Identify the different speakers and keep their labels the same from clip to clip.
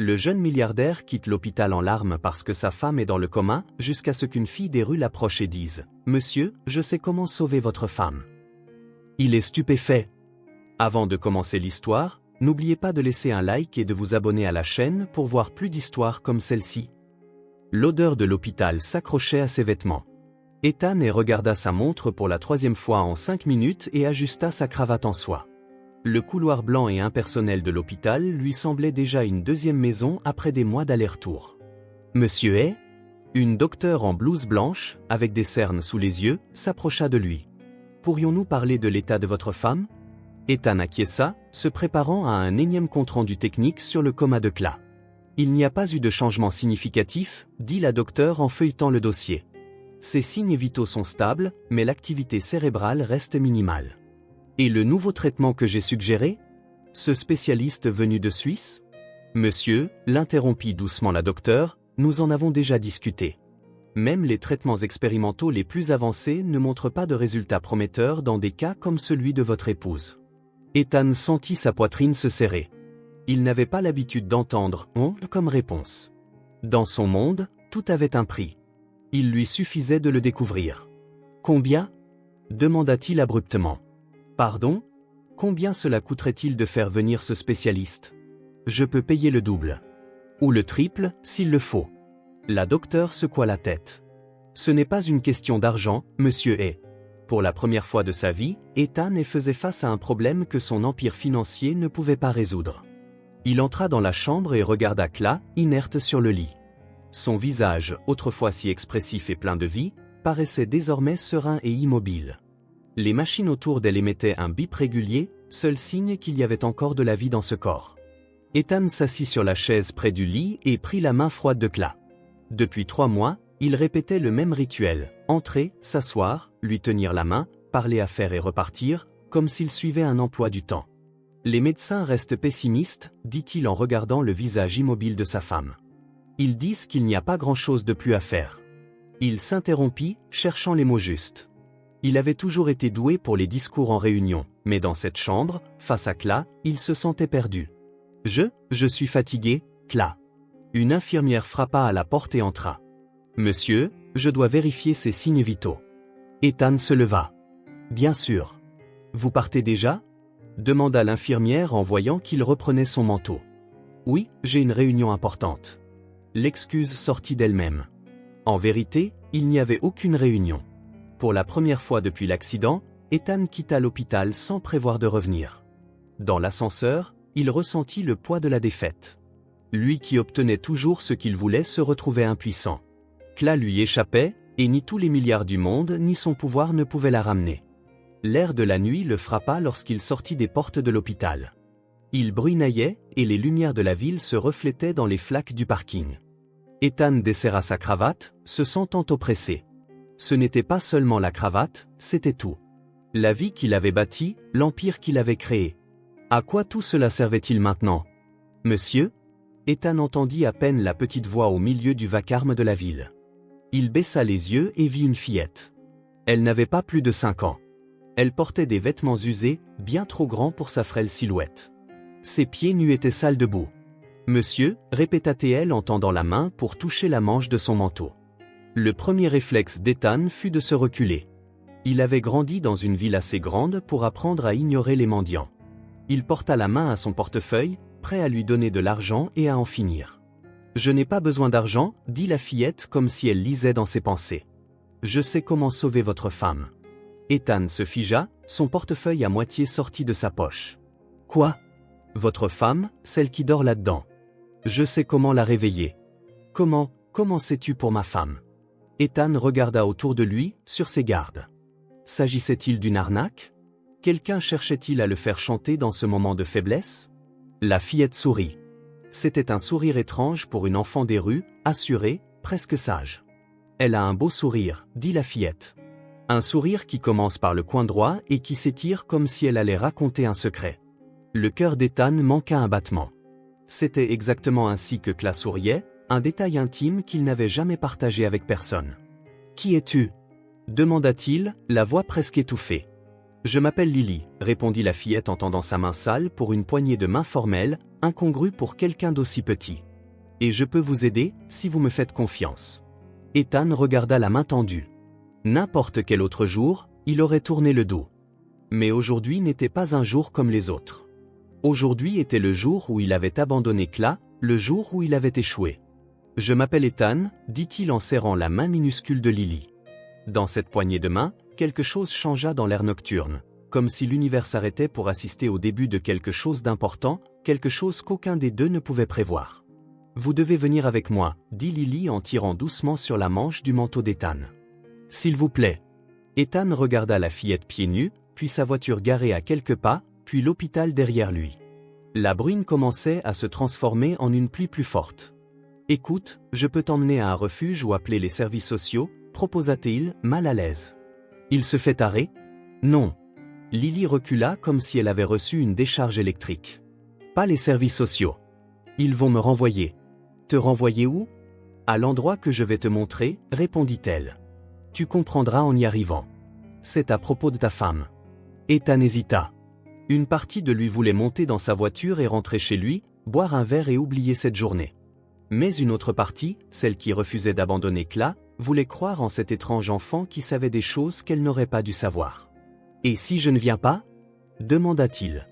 Speaker 1: Le jeune milliardaire quitte l'hôpital en larmes parce que sa femme est dans le coma, jusqu'à ce qu'une fille des rues l'approche et dise « Monsieur, je sais comment sauver votre femme ». Il est stupéfait. Avant de commencer l'histoire, n'oubliez pas de laisser un like et de vous abonner à la chaîne pour voir plus d'histoires comme celle-ci. L'odeur de l'hôpital s'accrochait à ses vêtements. Ethan regarda sa montre pour la 3e fois en 5 minutes et ajusta sa cravate en soie. Le couloir blanc et impersonnel de l'hôpital lui semblait déjà une 2e maison après des mois d'aller-retour. Monsieur Hay, une docteure en blouse blanche, avec des cernes sous les yeux, s'approcha de lui. Pourrions-nous parler de l'état de votre femme? Ethan acquiesça, se préparant à un énième compte-rendu technique sur le coma de Cla. Il n'y a pas eu de changement significatif, dit la docteure en feuilletant le dossier. Ses signes vitaux sont stables, mais l'activité cérébrale reste minimale. Et le nouveau traitement que j'ai suggéré? Ce spécialiste venu de Suisse? Monsieur, l'interrompit doucement la docteure, nous en avons déjà discuté. Même les traitements expérimentaux les plus avancés ne montrent pas de résultats prometteurs dans des cas comme celui de votre épouse. Ethan sentit sa poitrine se serrer. Il n'avait pas l'habitude d'entendre « on » comme réponse. Dans son monde, tout avait un prix. Il lui suffisait de le découvrir. Combien? Demanda-t-il abruptement. Pardon? Combien cela coûterait-il de faire venir ce spécialiste? Je peux payer le double. Ou le triple, s'il le faut. La docteure secoua la tête. Ce n'est pas une question d'argent, monsieur Hay. Pour la première fois de sa vie, Ethan faisait face à un problème que son empire financier ne pouvait pas résoudre. Il entra dans la chambre et regarda Cla, inerte sur le lit. Son visage, autrefois si expressif et plein de vie, paraissait désormais serein et immobile. Les machines autour d'elle émettaient un bip régulier, seul signe qu'il y avait encore de la vie dans ce corps. Ethan s'assit sur la chaise près du lit et prit la main froide de Cla. Depuis 3 mois, il répétait le même rituel, entrer, s'asseoir, lui tenir la main, parler affaires et repartir, comme s'il suivait un emploi du temps. Les médecins restent pessimistes, dit-il en regardant le visage immobile de sa femme. Ils disent qu'il n'y a pas grand-chose de plus à faire. Il s'interrompit, cherchant les mots justes. Il avait toujours été doué pour les discours en réunion, mais dans cette chambre, face à Cla, il se sentait perdu. Je suis fatigué, Cla. Une infirmière frappa à la porte et entra. Monsieur, je dois vérifier ses signes vitaux. Ethan se leva. Bien sûr. Vous partez déjà? Demanda l'infirmière en voyant qu'il reprenait son manteau. Oui, j'ai une réunion importante. L'excuse sortit d'elle-même. En vérité, il n'y avait aucune réunion. Pour la première fois depuis l'accident, Ethan quitta l'hôpital sans prévoir de revenir. Dans l'ascenseur, il ressentit le poids de la défaite. Lui qui obtenait toujours ce qu'il voulait se retrouvait impuissant. Cla lui échappait, et ni tous les milliards du monde ni son pouvoir ne pouvaient la ramener. L'air de la nuit le frappa lorsqu'il sortit des portes de l'hôpital. Il bruinaillait, et les lumières de la ville se reflétaient dans les flaques du parking. Ethan desserra sa cravate, se sentant oppressé. Ce n'était pas seulement la cravate, c'était tout. La vie qu'il avait bâtie, l'empire qu'il avait créé. À quoi tout cela servait-il maintenant? Monsieur? Ethan entendit à peine la petite voix au milieu du vacarme de la ville. Il baissa les yeux et vit une fillette. Elle n'avait pas plus de 5 ans. Elle portait des vêtements usés, bien trop grands pour sa frêle silhouette. Ses pieds nus étaient sales de boue. Monsieur, répéta-t-elle en tendant la main pour toucher la manche de son manteau. Le premier réflexe d'Ethan fut de se reculer. Il avait grandi dans une ville assez grande pour apprendre à ignorer les mendiants. Il porta la main à son portefeuille, prêt à lui donner de l'argent et à en finir. « Je n'ai pas besoin d'argent, » dit la fillette comme si elle lisait dans ses pensées. « Je sais comment sauver votre femme. » Ethan se figea, son portefeuille à moitié sorti de sa poche. « Quoi? Votre femme, celle qui dort là-dedans. Je sais comment la réveiller. »« Comment sais-tu pour ma femme ?» Ethan regarda autour de lui, sur ses gardes. S'agissait-il d'une arnaque? Quelqu'un cherchait-il à le faire chanter dans ce moment de faiblesse? La fillette sourit. C'était un sourire étrange pour une enfant des rues, assurée, presque sage. Elle a un beau sourire, dit la fillette. Un sourire qui commence par le coin droit et qui s'étire comme si elle allait raconter un secret. Le cœur d'Ethan manqua un battement. C'était exactement ainsi que Cla souriait, un détail intime qu'il n'avait jamais partagé avec personne. « Qui es-tu » demanda-t-il, la voix presque étouffée. « Je m'appelle Lily » répondit la fillette en tendant sa main sale pour une poignée de main formelle, incongrue pour quelqu'un d'aussi petit. Et je peux vous aider, si vous me faites confiance. Ethan regarda la main tendue. N'importe quel autre jour, il aurait tourné le dos. Mais aujourd'hui n'était pas un jour comme les autres. Aujourd'hui était le jour où il avait abandonné Kla, le jour où il avait échoué. Je m'appelle Ethan, dit-il en serrant la main minuscule de Lily. Dans cette poignée de main, quelque chose changea dans l'air nocturne, comme si l'univers s'arrêtait pour assister au début de quelque chose d'important, quelque chose qu'aucun des deux ne pouvait prévoir. Vous devez venir avec moi, dit Lily en tirant doucement sur la manche du manteau d'Ethan. S'il vous plaît. Ethan regarda la fillette pieds nus, puis sa voiture garée à quelques pas, puis l'hôpital derrière lui. La bruine commençait à se transformer en une pluie plus forte. Écoute, je peux t'emmener à un refuge ou appeler les services sociaux, proposa-t-il, mal à l'aise. Il se fait arrêter ? Non. Lily recula comme si elle avait reçu une décharge électrique. Pas les services sociaux. Ils vont me renvoyer. Te renvoyer où ? À l'endroit que je vais te montrer, répondit-elle. Tu comprendras en y arrivant. C'est à propos de ta femme. Ethan hésita. Une partie de lui voulait monter dans sa voiture et rentrer chez lui, boire un verre et oublier cette journée. Mais une autre partie, celle qui refusait d'abandonner Kla, voulait croire en cet étrange enfant qui savait des choses qu'elle n'aurait pas dû savoir. « Et si je ne viens pas ?» demanda-t-il.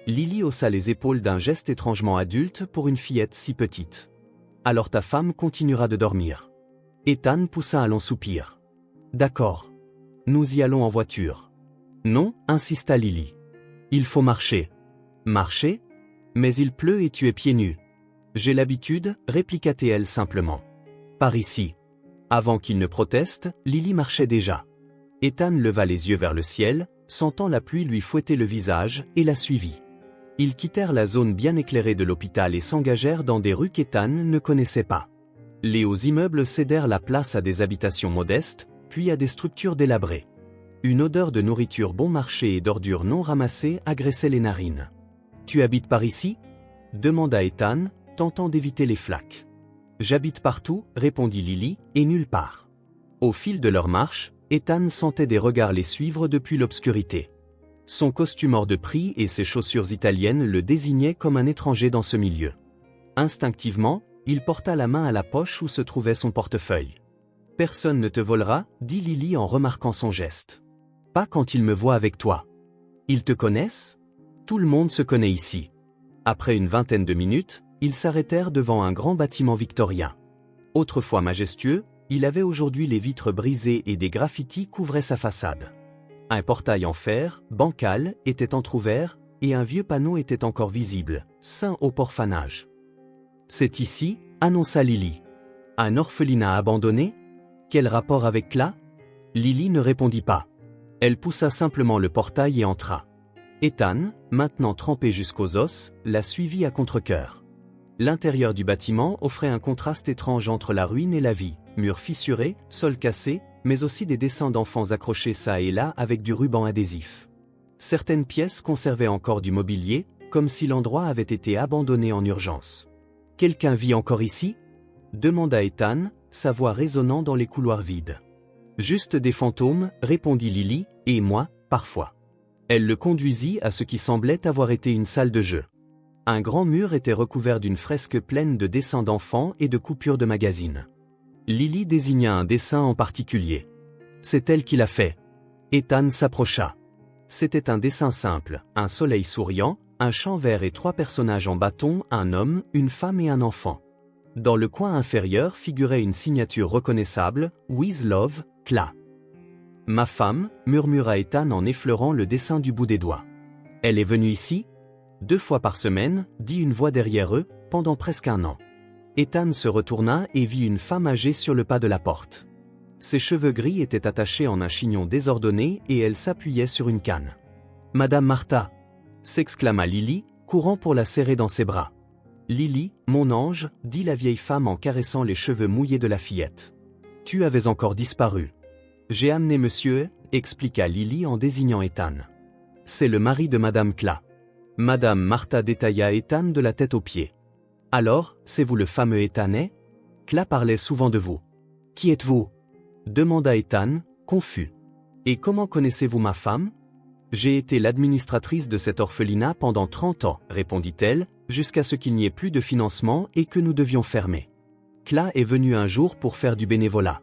Speaker 1: Lily haussa les épaules d'un geste étrangement adulte pour une fillette si petite. « Alors ta femme continuera de dormir. » Ethan poussa un long soupir. « D'accord. Nous y allons en voiture. »« Non, insista Lily. Il faut marcher. »« Marcher ? Mais il pleut et tu es pieds nus. » J'ai l'habitude, répliqua-t-elle simplement. Par ici. Avant qu'il ne proteste, Lily marchait déjà. Ethan leva les yeux vers le ciel, sentant la pluie lui fouetter le visage, et la suivit. Ils quittèrent la zone bien éclairée de l'hôpital et s'engagèrent dans des rues qu'Ethan ne connaissait pas. Les hauts immeubles cédèrent la place à des habitations modestes, puis à des structures délabrées. Une odeur de nourriture bon marché et d'ordures non ramassées agressait les narines. « Tu habites par ici ?» demanda Ethan, tentant d'éviter les flaques. « J'habite partout, répondit Lily, et nulle part. » Au fil de leur marche, Ethan sentait des regards les suivre depuis l'obscurité. Son costume hors de prix et ses chaussures italiennes le désignaient comme un étranger dans ce milieu. Instinctivement, il porta la main à la poche où se trouvait son portefeuille. « Personne ne te volera, dit Lily en remarquant son geste. Pas quand ils me voient avec toi. Ils te connaissent ? Tout le monde se connaît ici. » Après une vingtaine de minutes, ils s'arrêtèrent devant un grand bâtiment victorien. Autrefois majestueux, il avait aujourd'hui les vitres brisées et des graffitis couvraient sa façade. Un portail en fer, bancal, était entrouvert, et un vieux panneau était encore visible, saint au orphanage. « C'est ici, annonça Lily. Un orphelinat abandonné ? Quel rapport avec Kla ? » Lily ne répondit pas. Elle poussa simplement le portail et entra. Ethan, maintenant trempé jusqu'aux os, la suivit à contre-cœur. L'intérieur du bâtiment offrait un contraste étrange entre la ruine et la vie, murs fissurés, sols cassés, mais aussi des dessins d'enfants accrochés çà et là avec du ruban adhésif. Certaines pièces conservaient encore du mobilier, comme si l'endroit avait été abandonné en urgence. « Quelqu'un vit encore ici ?» demanda Ethan, sa voix résonnant dans les couloirs vides. « Juste des fantômes, répondit Lily, et moi, parfois. » Elle le conduisit à ce qui semblait avoir été une salle de jeu. Un grand mur était recouvert d'une fresque pleine de dessins d'enfants et de coupures de magazines. Lily désigna un dessin en particulier. C'est elle qui l'a fait. Ethan s'approcha. C'était un dessin simple, un soleil souriant, un champ vert et 3 personnages en bâton, un homme, une femme et un enfant. Dans le coin inférieur figurait une signature reconnaissable, With Love, Kla. « Ma femme, murmura Ethan en effleurant le dessin du bout des doigts. Elle est venue ici ? 2 fois par semaine, dit une voix derrière eux, pendant presque 1 an. Ethan se retourna et vit une femme âgée sur le pas de la porte. Ses cheveux gris étaient attachés en un chignon désordonné et elle s'appuyait sur une canne. « Madame Martha !» s'exclama Lily, courant pour la serrer dans ses bras. « Lily, mon ange, dit la vieille femme en caressant les cheveux mouillés de la fillette. Tu avais encore disparu. J'ai amené monsieur, expliqua Lily en désignant Ethan. C'est le mari de Madame Kla. Madame Martha détailla Ethan de la tête aux pieds. Alors, c'est vous le fameux Ethanet ? Kla parlait souvent de vous. Qui êtes-vous ? Demanda Ethan, confus. Et comment connaissez-vous ma femme ? J'ai été l'administratrice de cet orphelinat pendant 30 ans, répondit-elle, jusqu'à ce qu'il n'y ait plus de financement et que nous devions fermer. Cla est venue un jour pour faire du bénévolat.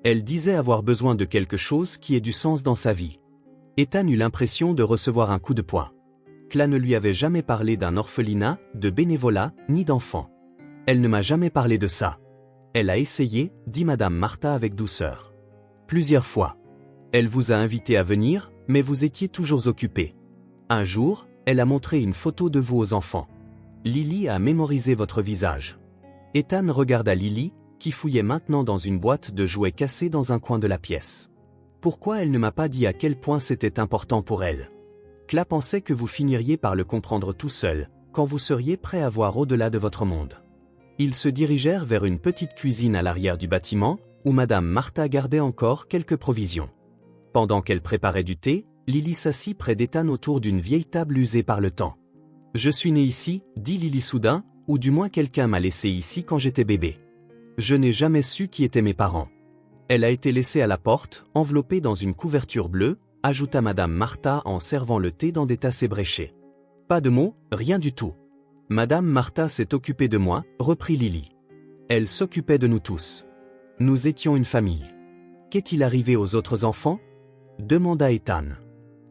Speaker 1: Elle disait avoir besoin de quelque chose qui ait du sens dans sa vie. Ethan eut l'impression de recevoir un coup de poing. Cla ne lui avait jamais parlé d'un orphelinat, de bénévolat, ni d'enfant. Elle ne m'a jamais parlé de ça. Elle a essayé, dit Madame Martha avec douceur. Plusieurs fois. Elle vous a invité à venir, mais vous étiez toujours occupé. Un jour, elle a montré une photo de vous aux enfants. Lily a mémorisé votre visage. Ethan regarda Lily, qui fouillait maintenant dans une boîte de jouets cassée dans un coin de la pièce. Pourquoi elle ne m'a pas dit à quel point c'était important pour elle? Cla pensait que vous finiriez par le comprendre tout seul, quand vous seriez prêt à voir au-delà de votre monde. Ils se dirigèrent vers une petite cuisine à l'arrière du bâtiment, où Madame Martha gardait encore quelques provisions. Pendant qu'elle préparait du thé, Lily s'assit près d'Ethan autour d'une vieille table usée par le temps. « Je suis née ici, dit Lily soudain, ou du moins quelqu'un m'a laissé ici quand j'étais bébé. Je n'ai jamais su qui étaient mes parents. Elle a été laissée à la porte, enveloppée dans une couverture bleue, ajouta Madame Martha en servant le thé dans des tasses ébréchées. Pas de mots, rien du tout. Madame Martha s'est occupée de moi, reprit Lily. Elle s'occupait de nous tous. Nous étions une famille. Qu'est-il arrivé aux autres enfants? Demanda Ethan.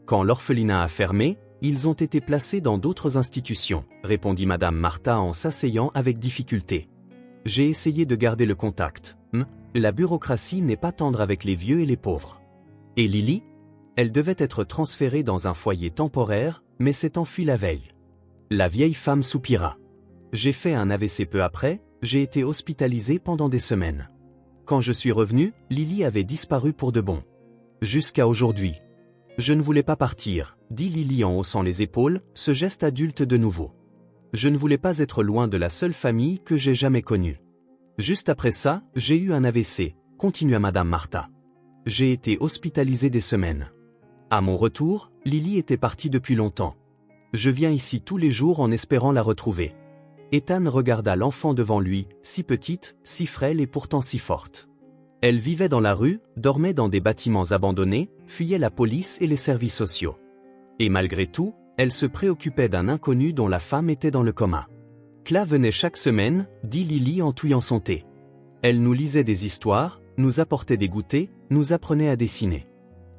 Speaker 1: Quand l'orphelinat a fermé, ils ont été placés dans d'autres institutions, répondit Madame Martha en s'asseyant avec difficulté. J'ai essayé de garder le contact. La bureaucratie n'est pas tendre avec les vieux et les pauvres. Et Lily? Elle devait être transférée dans un foyer temporaire, mais s'est enfuie la veille. La vieille femme soupira. J'ai fait un AVC peu après, j'ai été hospitalisée pendant des semaines. Quand je suis revenue, Lily avait disparu pour de bon. Jusqu'à aujourd'hui. Je ne voulais pas partir, dit Lily en haussant les épaules, ce geste adulte de nouveau. Je ne voulais pas être loin de la seule famille que j'ai jamais connue. Juste après ça, j'ai eu un AVC, continua Madame Martha. J'ai été hospitalisée des semaines. À mon retour, Lily était partie depuis longtemps. Je viens ici tous les jours en espérant la retrouver. Ethan regarda l'enfant devant lui, si petite, si frêle et pourtant si forte. Elle vivait dans la rue, dormait dans des bâtiments abandonnés, fuyait la police et les services sociaux. Et malgré tout, elle se préoccupait d'un inconnu dont la femme était dans le coma. Cla venait chaque semaine, dit Lily en touillant son thé. Elle nous lisait des histoires, nous apportait des goûters, nous apprenait à dessiner.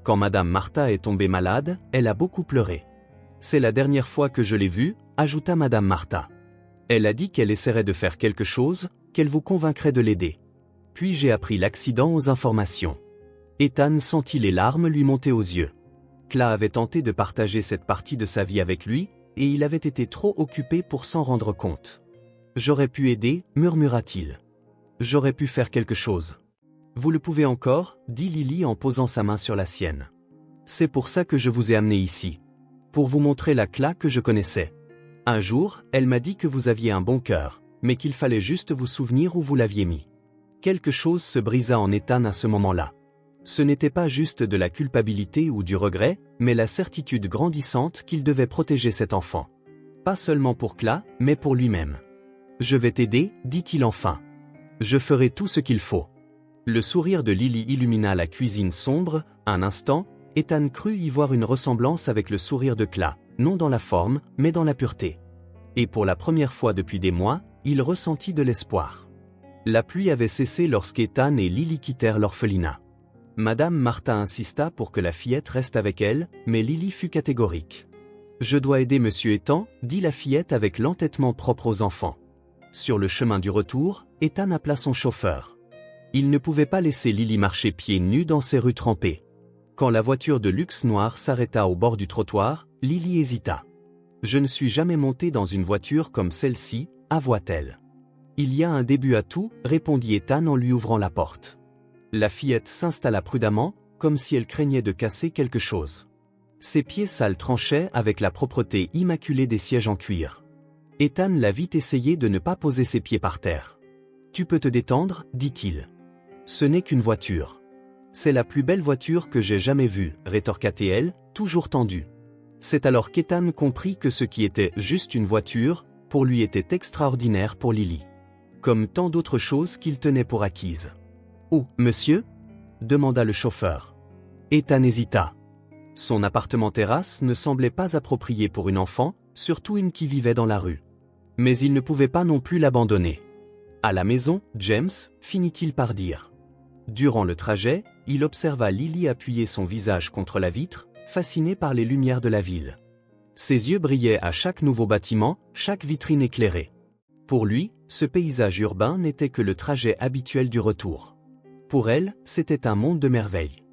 Speaker 1: Quand Madame Martha est tombée malade, elle a beaucoup pleuré. C'est la dernière fois que je l'ai vue, ajouta Madame Martha. Elle a dit qu'elle essaierait de faire quelque chose, qu'elle vous convaincrait de l'aider. Puis j'ai appris l'accident aux informations. Ethan sentit les larmes lui monter aux yeux. Cla avait tenté de partager cette partie de sa vie avec lui, et il avait été trop occupé pour s'en rendre compte. J'aurais pu aider, murmura-t-il. J'aurais pu faire quelque chose. Vous le pouvez encore, dit Lily en posant sa main sur la sienne. C'est pour ça que je vous ai amené ici. Pour vous montrer la Cla que je connaissais. Un jour, elle m'a dit que vous aviez un bon cœur, mais qu'il fallait juste vous souvenir où vous l'aviez mis. Quelque chose se brisa en Ethan à ce moment-là. Ce n'était pas juste de la culpabilité ou du regret, mais la certitude grandissante qu'il devait protéger cet enfant. Pas seulement pour Cla, mais pour lui-même. Je vais t'aider, dit-il enfin. Je ferai tout ce qu'il faut. Le sourire de Lily illumina la cuisine sombre, un instant, Ethan crut y voir une ressemblance avec le sourire de Cla, non dans la forme, mais dans la pureté. Et pour la première fois depuis des mois, il ressentit de l'espoir. La pluie avait cessé lorsqu'Ethan et Lily quittèrent l'orphelinat. Madame Martha insista pour que la fillette reste avec elle, mais Lily fut catégorique. « Je dois aider Monsieur Ethan, dit la fillette avec l'entêtement propre aux enfants. Sur le chemin du retour, Ethan appela son chauffeur. Il ne pouvait pas laisser Lily marcher pieds nus dans ces rues trempées. Quand la voiture de luxe noire s'arrêta au bord du trottoir, Lily hésita. « Je ne suis jamais montée dans une voiture comme celle-ci, avoua-t-elle. »« Il y a un début à tout, répondit Ethan en lui ouvrant la porte. La fillette s'installa prudemment, comme si elle craignait de casser quelque chose. Ses pieds sales tranchaient avec la propreté immaculée des sièges en cuir. Ethan la vit essayer de ne pas poser ses pieds par terre. « Tu peux te détendre, dit-il. Ce n'est qu'une voiture. C'est la plus belle voiture que j'ai jamais vue, rétorqua-t-elle, toujours tendue. C'est alors qu'Ethan comprit que ce qui était juste une voiture, pour lui était extraordinaire pour Lily. Comme tant d'autres choses qu'il tenait pour acquises. « Où, monsieur ?» demanda le chauffeur. Ethan hésita. Son appartement-terrasse ne semblait pas approprié pour une enfant, surtout une qui vivait dans la rue. Mais il ne pouvait pas non plus l'abandonner. À la maison, James, finit-il par dire. Durant le trajet, il observa Lily appuyer son visage contre la vitre, fasciné par les lumières de la ville. Ses yeux brillaient à chaque nouveau bâtiment, chaque vitrine éclairée. Pour lui, ce paysage urbain n'était que le trajet habituel du retour. Pour elle, c'était un monde de merveilles.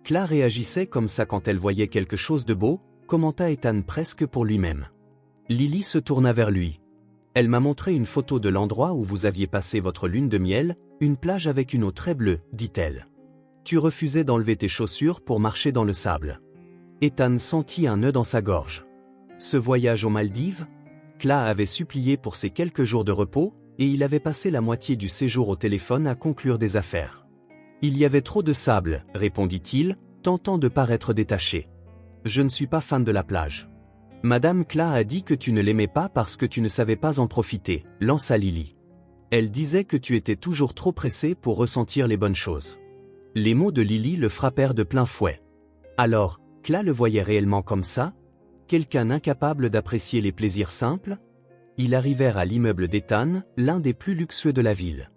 Speaker 1: Claire réagissait comme ça quand elle voyait quelque chose de beau, commenta Ethan presque pour lui-même. Lily se tourna vers lui. Elle m'a montré une photo de l'endroit où vous aviez passé votre lune de miel, une plage avec une eau très bleue, dit-elle. Tu refusais d'enlever tes chaussures pour marcher dans le sable. Ethan sentit un nœud dans sa gorge. Ce voyage aux Maldives? Claire avait supplié pour ses quelques jours de repos, et il avait passé la moitié du séjour au téléphone à conclure des affaires. Il y avait trop de sable, répondit-il, tentant de paraître détaché. Je ne suis pas fan de la plage. Madame Claire a dit que tu ne l'aimais pas parce que tu ne savais pas en profiter, lança Lily. Elle disait que tu étais toujours trop pressé pour ressentir les bonnes choses. Les mots de Lily le frappèrent de plein fouet. Alors, Claire le voyait réellement comme ça? Quelqu'un incapable d'apprécier les plaisirs simples? Ils arrivèrent à l'immeuble d'Ethan, l'un des plus luxueux de la ville.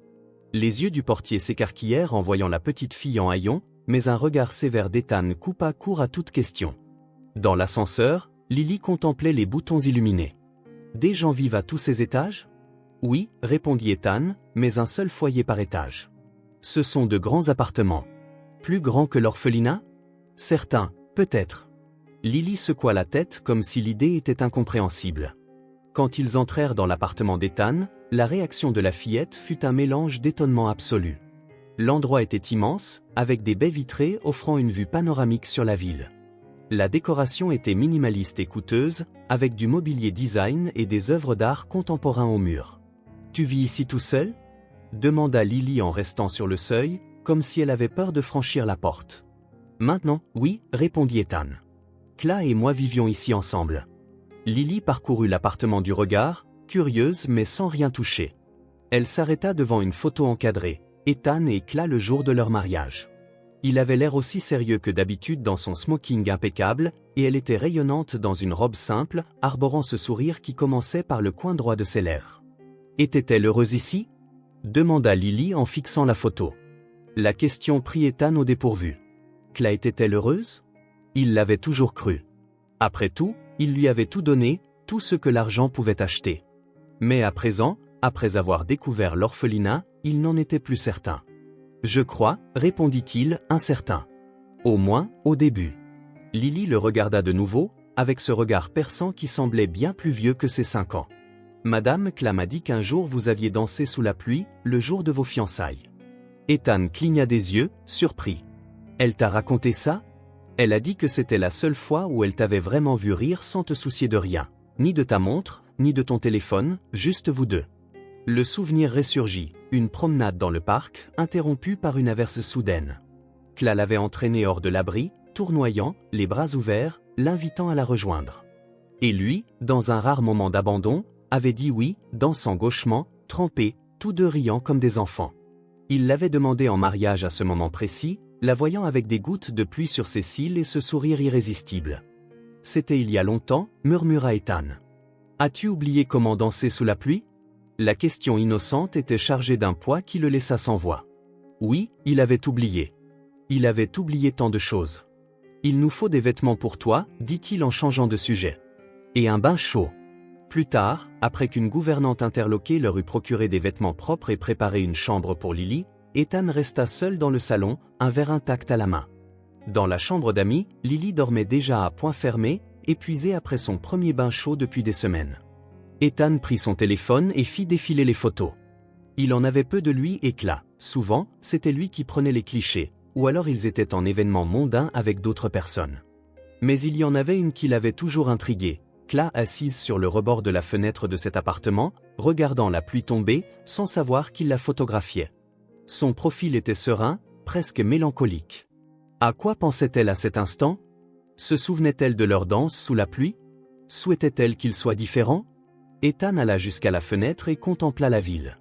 Speaker 1: Les yeux du portier s'écarquillèrent en voyant la petite fille en haillons, mais un regard sévère d'Ethan coupa court à toute question. Dans l'ascenseur, Lily contemplait les boutons illuminés. Des gens vivent à tous ces étages? Oui, répondit Ethan, mais un seul foyer par étage. Ce sont de grands appartements. Plus grands que l'orphelinat? Certains, peut-être. Lily secoua la tête comme si l'idée était incompréhensible. Quand ils entrèrent dans l'appartement d'Ethan, la réaction de la fillette fut un mélange d'étonnement absolu. L'endroit était immense, avec des baies vitrées offrant une vue panoramique sur la ville. La décoration était minimaliste et coûteuse, avec du mobilier design et des œuvres d'art contemporains au mur. « Tu vis ici tout seul ?» demanda Lily en restant sur le seuil, comme si elle avait peur de franchir la porte. « Maintenant, oui, répondit Ethan. Claire et moi vivions ici ensemble. » Lily parcourut l'appartement du regard, curieuse mais sans rien toucher. Elle s'arrêta devant une photo encadrée, Ethan et Claire le jour de leur mariage. Il avait l'air aussi sérieux que d'habitude dans son smoking impeccable, et elle était rayonnante dans une robe simple, arborant ce sourire qui commençait par le coin droit de ses lèvres. Était-elle heureuse ici? Demanda Lily en fixant la photo. La question prit Ethan au dépourvu. Claire était-elle heureuse? Il l'avait toujours cru. Après tout, il lui avait tout donné, tout ce que l'argent pouvait acheter. Mais à présent, après avoir découvert l'orphelinat, il n'en était plus certain. Je crois, répondit-il, incertain. Au moins, au début. Lily le regarda de nouveau, avec ce regard perçant qui semblait bien plus vieux que ses 5 ans. Madame Claire m'a dit qu'un jour vous aviez dansé sous la pluie, le jour de vos fiançailles. Ethan cligna des yeux, surpris. Elle t'a raconté ça? Elle a dit que c'était la seule fois où elle t'avait vraiment vu rire sans te soucier de rien, ni de ta montre, ni de ton téléphone, juste vous deux. Le souvenir ressurgit, une promenade dans le parc, interrompue par une averse soudaine. Claire l'avait entraîné hors de l'abri, tournoyant, les bras ouverts, l'invitant à la rejoindre. Et lui, dans un rare moment d'abandon, avait dit oui, dansant gauchement, trempé, tous deux riant comme des enfants. Il l'avait demandé en mariage à ce moment précis, la voyant avec des gouttes de pluie sur ses cils et ce sourire irrésistible. C'était il y a longtemps, murmura Ethan. As-tu oublié comment danser sous la pluie? La question innocente était chargée d'un poids qui le laissa sans voix. Oui, il avait oublié. Il avait oublié tant de choses. Il nous faut des vêtements pour toi, dit-il en changeant de sujet. Et un bain chaud. Plus tard, après qu'une gouvernante interloquée leur eut procuré des vêtements propres et préparé une chambre pour Lily, Ethan resta seul dans le salon, un verre intact à la main. Dans la chambre d'amis, Lily dormait déjà à poings fermés, épuisée après son premier bain chaud depuis des semaines. Ethan prit son téléphone et fit défiler les photos. Il en avait peu de lui et Claire. Souvent, c'était lui qui prenait les clichés, ou alors ils étaient en événement mondain avec d'autres personnes. Mais il y en avait une qui l'avait toujours intrigué, Claire assise sur le rebord de la fenêtre de cet appartement, regardant la pluie tomber, sans savoir qu'il la photographiait. Son profil était serein, presque mélancolique. À quoi pensait-elle à cet instant? Se souvenait-elle de leur danse sous la pluie? Souhaitait-elle qu'ils soient différents? Ethan alla jusqu'à la fenêtre et contempla la ville.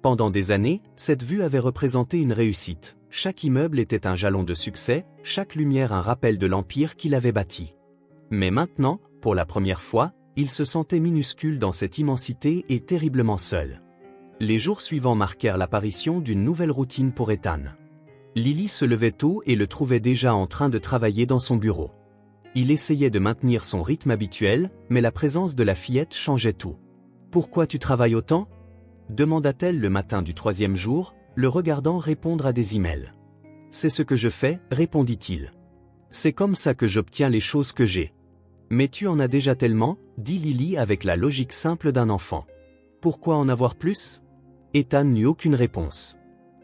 Speaker 1: Pendant des années, cette vue avait représenté une réussite. Chaque immeuble était un jalon de succès, chaque lumière un rappel de l'empire qu'il avait bâti. Mais maintenant, pour la première fois, il se sentait minuscule dans cette immensité et terriblement seul. Les jours suivants marquèrent l'apparition d'une nouvelle routine pour Ethan. Lily se levait tôt et le trouvait déjà en train de travailler dans son bureau. Il essayait de maintenir son rythme habituel, mais la présence de la fillette changeait tout. « Pourquoi tu travailles autant ?» demanda-t-elle le matin du 3e jour, le regardant répondre à des emails. « C'est ce que je fais, répondit-il. C'est comme ça que j'obtiens les choses que j'ai. Mais tu en as déjà tellement, dit Lily avec la logique simple d'un enfant. Pourquoi en avoir plus ? Ethan n'eut aucune réponse.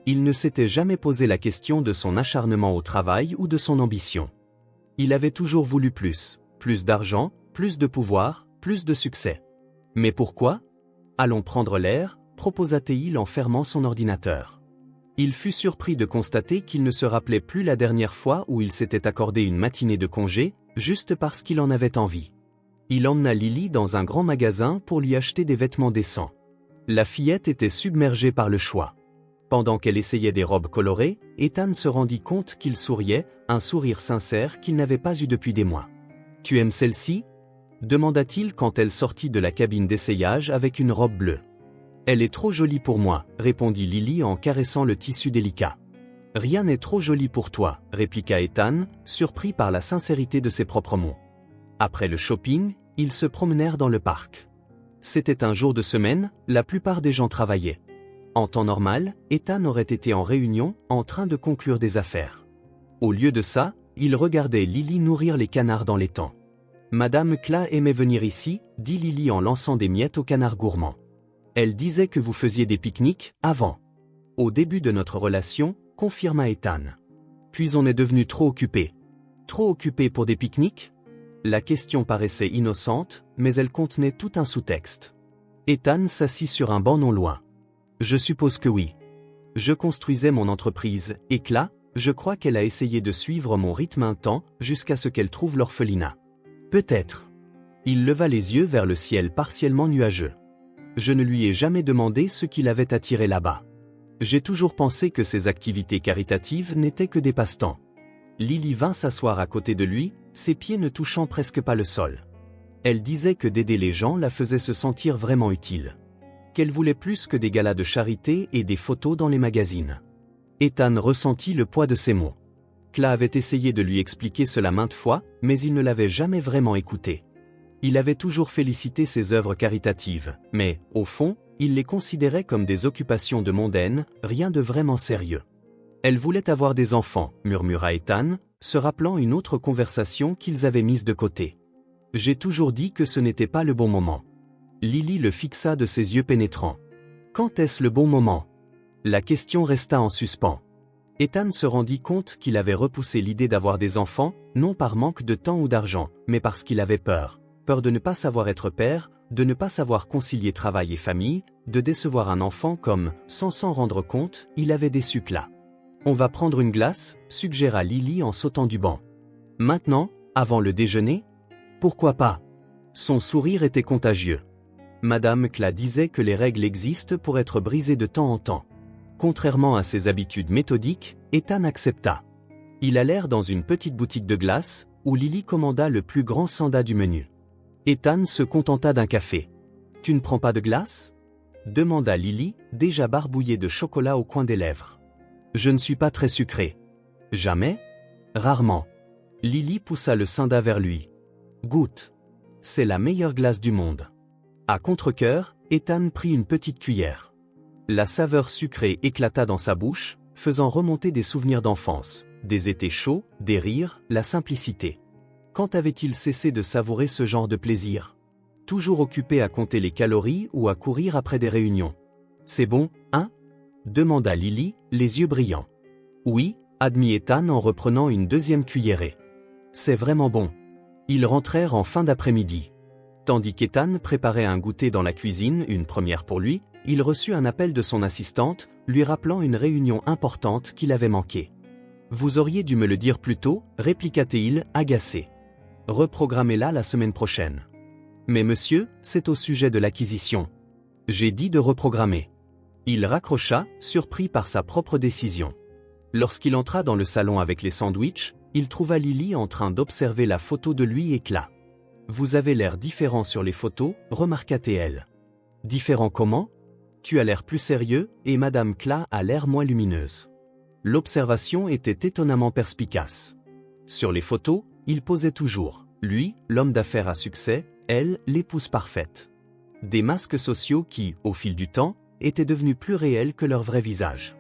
Speaker 1: Il ne s'était jamais posé la question de son acharnement au travail ou de son ambition. Il avait toujours voulu plus d'argent, plus de pouvoir, plus de succès. Mais pourquoi ? Allons prendre l'air, proposa-t-il en fermant son ordinateur. Il fut surpris de constater qu'il ne se rappelait plus la dernière fois où il s'était accordé une matinée de congé, juste parce qu'il en avait envie. Il emmena Lily dans un grand magasin pour lui acheter des vêtements décents. La fillette était submergée par le choix. Pendant qu'elle essayait des robes colorées, Ethan se rendit compte qu'il souriait, un sourire sincère qu'il n'avait pas eu depuis des mois. « Tu aimes celle-ci » demanda-t-il quand elle sortit de la cabine d'essayage avec une robe bleue. « Elle est trop jolie pour moi, répondit Lily en caressant le tissu délicat. « Rien n'est trop joli pour toi, répliqua Ethan, surpris par la sincérité de ses propres mots. Après le shopping, ils se promenèrent dans le parc. C'était un jour de semaine, la plupart des gens travaillaient. En temps normal, Ethan aurait été en réunion, en train de conclure des affaires. Au lieu de ça, il regardait Lily nourrir les canards dans l'étang. « Madame Cla aimait venir ici, dit Lily en lançant des miettes aux canards gourmands. Elle disait que vous faisiez des pique-niques, avant. Au début de notre relation, confirma Ethan. Puis on est devenu trop occupé. Trop occupé pour des pique-niques ? La question paraissait innocente, mais elle contenait tout un sous-texte. Ethan s'assit sur un banc non loin. Je suppose que oui. Je construisais mon entreprise, et Cla, je crois qu'elle a essayé de suivre mon rythme un temps, jusqu'à ce qu'elle trouve l'orphelinat. Peut-être. Il leva les yeux vers le ciel partiellement nuageux. Je ne lui ai jamais demandé ce qui l'avait attiré là-bas. J'ai toujours pensé que ses activités caritatives n'étaient que des passe-temps. Lily vint s'asseoir à côté de lui, ses pieds ne touchant presque pas le sol. Elle disait que d'aider les gens la faisait se sentir vraiment utile. Qu'elle voulait plus que des galas de charité et des photos dans les magazines. Ethan ressentit le poids de ces mots. Cla avait essayé de lui expliquer cela maintes fois, mais il ne l'avait jamais vraiment écouté. Il avait toujours félicité ses œuvres caritatives, mais, au fond, il les considérait comme des occupations de mondaine, rien de vraiment sérieux. Elle voulait avoir des enfants, murmura Ethan, se rappelant une autre conversation qu'ils avaient mise de côté. J'ai toujours dit que ce n'était pas le bon moment. Lily le fixa de ses yeux pénétrants. Quand est-ce le bon moment ? La question resta en suspens. Ethan se rendit compte qu'il avait repoussé l'idée d'avoir des enfants, non par manque de temps ou d'argent, mais parce qu'il avait peur. Peur de ne pas savoir être père, de ne pas savoir concilier travail et famille, de décevoir un enfant comme, sans s'en rendre compte, il avait déçu Cla. On va prendre une glace, suggéra Lily en sautant du banc. Maintenant, avant le déjeuner ? Pourquoi pas ? Son sourire était contagieux. Madame Cla disait que les règles existent pour être brisées de temps en temps. Contrairement à ses habitudes méthodiques, Ethan accepta. Ils allèrent dans une petite boutique de glace, où Lily commanda le plus grand soda du menu. Ethan se contenta d'un café. « Tu ne prends pas de glace ?» demanda Lily, déjà barbouillée de chocolat au coin des lèvres. « Je ne suis pas très sucré. »« Jamais ? » ?»« Rarement. » Lily poussa le soda vers lui. « Goûte. C'est la meilleure glace du monde. » À contre-cœur, Ethan prit une petite cuillère. La saveur sucrée éclata dans sa bouche, faisant remonter des souvenirs d'enfance, des étés chauds, des rires, la simplicité. Quand avait-il cessé de savourer ce genre de plaisir ? Toujours occupé à compter les calories ou à courir après des réunions. « C'est bon, hein ?» demanda Lily, les yeux brillants. « Oui », admit Ethan en reprenant une deuxième cuillerée. « C'est vraiment bon. » Ils rentrèrent en fin d'après-midi. Tandis qu'Ethan préparait un goûter dans la cuisine, une première pour lui, il reçut un appel de son assistante, lui rappelant une réunion importante qu'il avait manquée. « Vous auriez dû me le dire plus tôt, répliqua-t-il, agacé. Reprogrammez-la la semaine prochaine. »« Mais monsieur, c'est au sujet de l'acquisition. »« J'ai dit de reprogrammer. » Il raccrocha, surpris par sa propre décision. Lorsqu'il entra dans le salon avec les sandwichs, il trouva Lily en train d'observer la photo de lui et Cla. « Vous avez l'air différent sur les photos, remarqua-t-elle. Différent comment? Tu as l'air plus sérieux, et Madame Kla a l'air moins lumineuse. L'observation était étonnamment perspicace. Sur les photos, il posait toujours, lui, l'homme d'affaires à succès, elle, l'épouse parfaite. Des masques sociaux qui, au fil du temps, étaient devenus plus réels que leur vrai visage.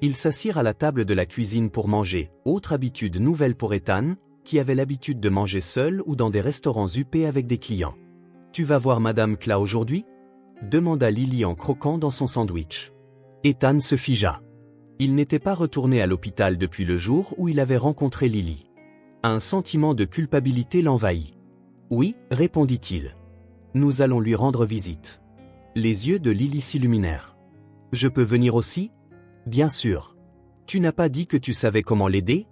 Speaker 1: Ils s'assirent à la table de la cuisine pour manger, autre habitude nouvelle pour Ethan, qui avait l'habitude de manger seul ou dans des restaurants huppés avec des clients. « Tu vas voir Madame Kla aujourd'hui » demanda Lily en croquant dans son sandwich. Ethan se figea. Il n'était pas retourné à l'hôpital depuis le jour où il avait rencontré Lily. Un sentiment de culpabilité l'envahit. « Oui, répondit-il. Nous allons lui rendre visite. » Les yeux de Lily s'illuminèrent. « Je peux venir aussi ? » « Bien sûr. Tu n'as pas dit que tu savais comment l'aider ?»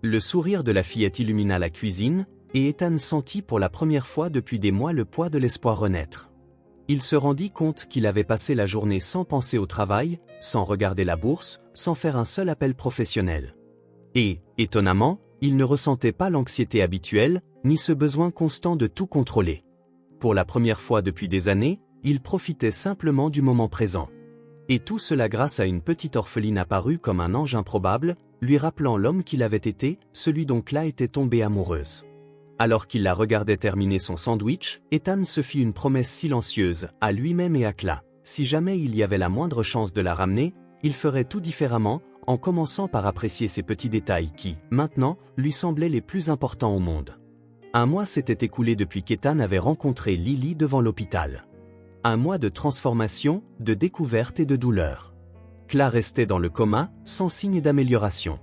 Speaker 1: Le sourire de la fillette illumina la cuisine, et Ethan sentit pour la première fois depuis des mois le poids de l'espoir renaître. Il se rendit compte qu'il avait passé la journée sans penser au travail, sans regarder la bourse, sans faire un seul appel professionnel. Et, étonnamment, il ne ressentait pas l'anxiété habituelle, ni ce besoin constant de tout contrôler. Pour la première fois depuis des années, il profitait simplement du moment présent. Et tout cela grâce à une petite orpheline apparue comme un ange improbable, lui rappelant l'homme qu'il avait été, celui dont Kla était tombée amoureuse. Alors qu'il la regardait terminer son sandwich, Ethan se fit une promesse silencieuse, à lui-même et à Kla. Si jamais il y avait la moindre chance de la ramener, il ferait tout différemment, en commençant par apprécier ces petits détails qui, maintenant, lui semblaient les plus importants au monde. Un mois s'était écoulé depuis qu'Ethan avait rencontré Lily devant l'hôpital. Un mois de transformation, de découverte et de douleur. Kla restait dans le coma, sans signe d'amélioration.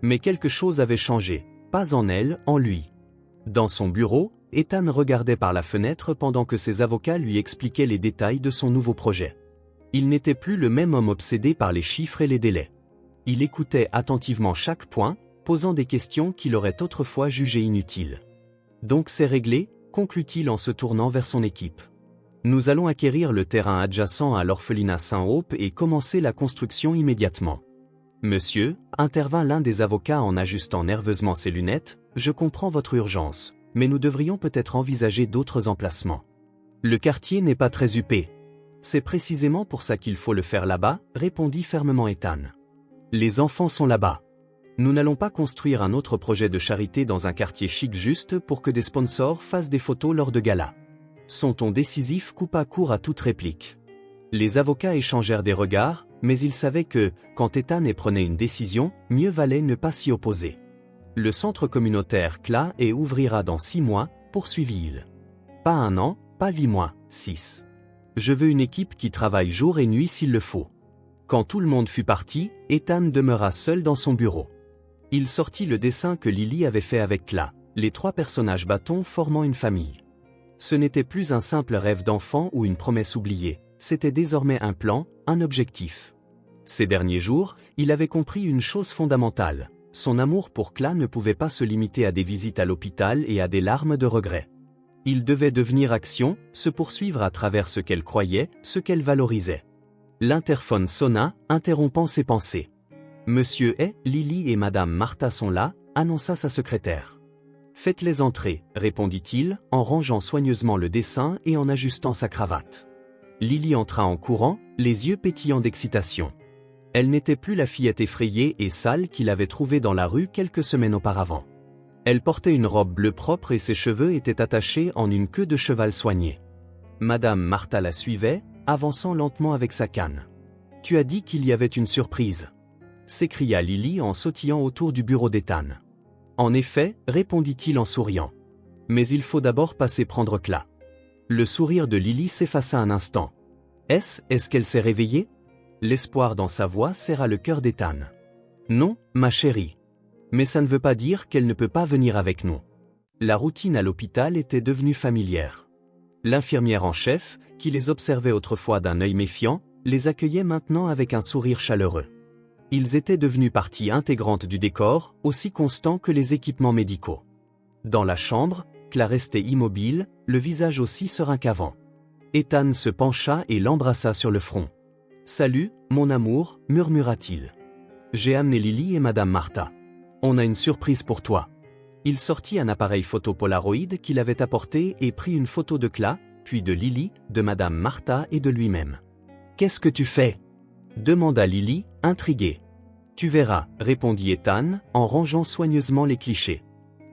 Speaker 1: Mais quelque chose avait changé, pas en elle, en lui. Dans son bureau, Ethan regardait par la fenêtre pendant que ses avocats lui expliquaient les détails de son nouveau projet. Il n'était plus le même homme obsédé par les chiffres et les délais. Il écoutait attentivement chaque point, posant des questions qu'il aurait autrefois jugées inutiles. « Donc c'est réglé », conclut-il en se tournant vers son équipe. Nous allons acquérir le terrain adjacent à l'orphelinat Saint-Hope et commencer la construction immédiatement. Monsieur, intervint l'un des avocats en ajustant nerveusement ses lunettes, je comprends votre urgence, mais nous devrions peut-être envisager d'autres emplacements. Le quartier n'est pas très huppé. C'est précisément pour ça qu'il faut le faire là-bas, répondit fermement Ethan. Les enfants sont là-bas. Nous n'allons pas construire un autre projet de charité dans un quartier chic juste pour que des sponsors fassent des photos lors de galas. Son ton décisif coupa court à toute réplique. Les avocats échangèrent des regards, mais ils savaient que, quand Ethan prenait une décision, mieux valait ne pas s'y opposer. Le centre communautaire Kla ouvrira dans 6 mois, poursuivit-il. Pas 1 an, pas 8 mois, 6. Je veux une équipe qui travaille jour et nuit s'il le faut. Quand tout le monde fut parti, Ethan demeura seul dans son bureau. Il sortit le dessin que Lily avait fait avec Kla, les 3 personnages bâtons formant une famille. Ce n'était plus un simple rêve d'enfant ou une promesse oubliée, c'était désormais un plan, un objectif. Ces derniers jours, il avait compris une chose fondamentale, son amour pour Kla ne pouvait pas se limiter à des visites à l'hôpital et à des larmes de regret. Il devait devenir action, se poursuivre à travers ce qu'elle croyait, ce qu'elle valorisait. L'interphone sonna, interrompant ses pensées. « Monsieur Lily et Madame Martha sont là », annonça sa secrétaire. « Faites-les entrer, » répondit-il, en rangeant soigneusement le dessin et en ajustant sa cravate. Lily entra en courant, les yeux pétillants d'excitation. Elle n'était plus la fillette effrayée et sale qu'il avait trouvée dans la rue quelques semaines auparavant. Elle portait une robe bleue propre et ses cheveux étaient attachés en une queue de cheval soignée. Madame Martha la suivait, avançant lentement avec sa canne. « Tu as dit qu'il y avait une surprise » s'écria Lily en sautillant autour du bureau d'Ethan. « En effet, répondit-il en souriant. Mais il faut d'abord passer prendre Kla. » Le sourire de Lily s'effaça un instant. Est-ce qu'elle s'est réveillée? L'espoir dans sa voix serra le cœur d'Ethan. « Non, ma chérie. Mais ça ne veut pas dire qu'elle ne peut pas venir avec nous. » La routine à l'hôpital était devenue familière. L'infirmière en chef, qui les observait autrefois d'un œil méfiant, les accueillait maintenant avec un sourire chaleureux. Ils étaient devenus partie intégrante du décor, aussi constant que les équipements médicaux. Dans la chambre, Kla restait immobile, le visage aussi serein qu'avant. Ethan se pencha et l'embrassa sur le front. « Salut, mon amour, murmura-t-il. J'ai amené Lily et Madame Martha. On a une surprise pour toi. » Il sortit un appareil photo Polaroid qu'il avait apporté et prit une photo de Cla, puis de Lily, de Madame Martha et de lui-même. « Qu'est-ce que tu fais » demanda Lily, intriguée. « Tu verras, » répondit Ethan, en rangeant soigneusement les clichés.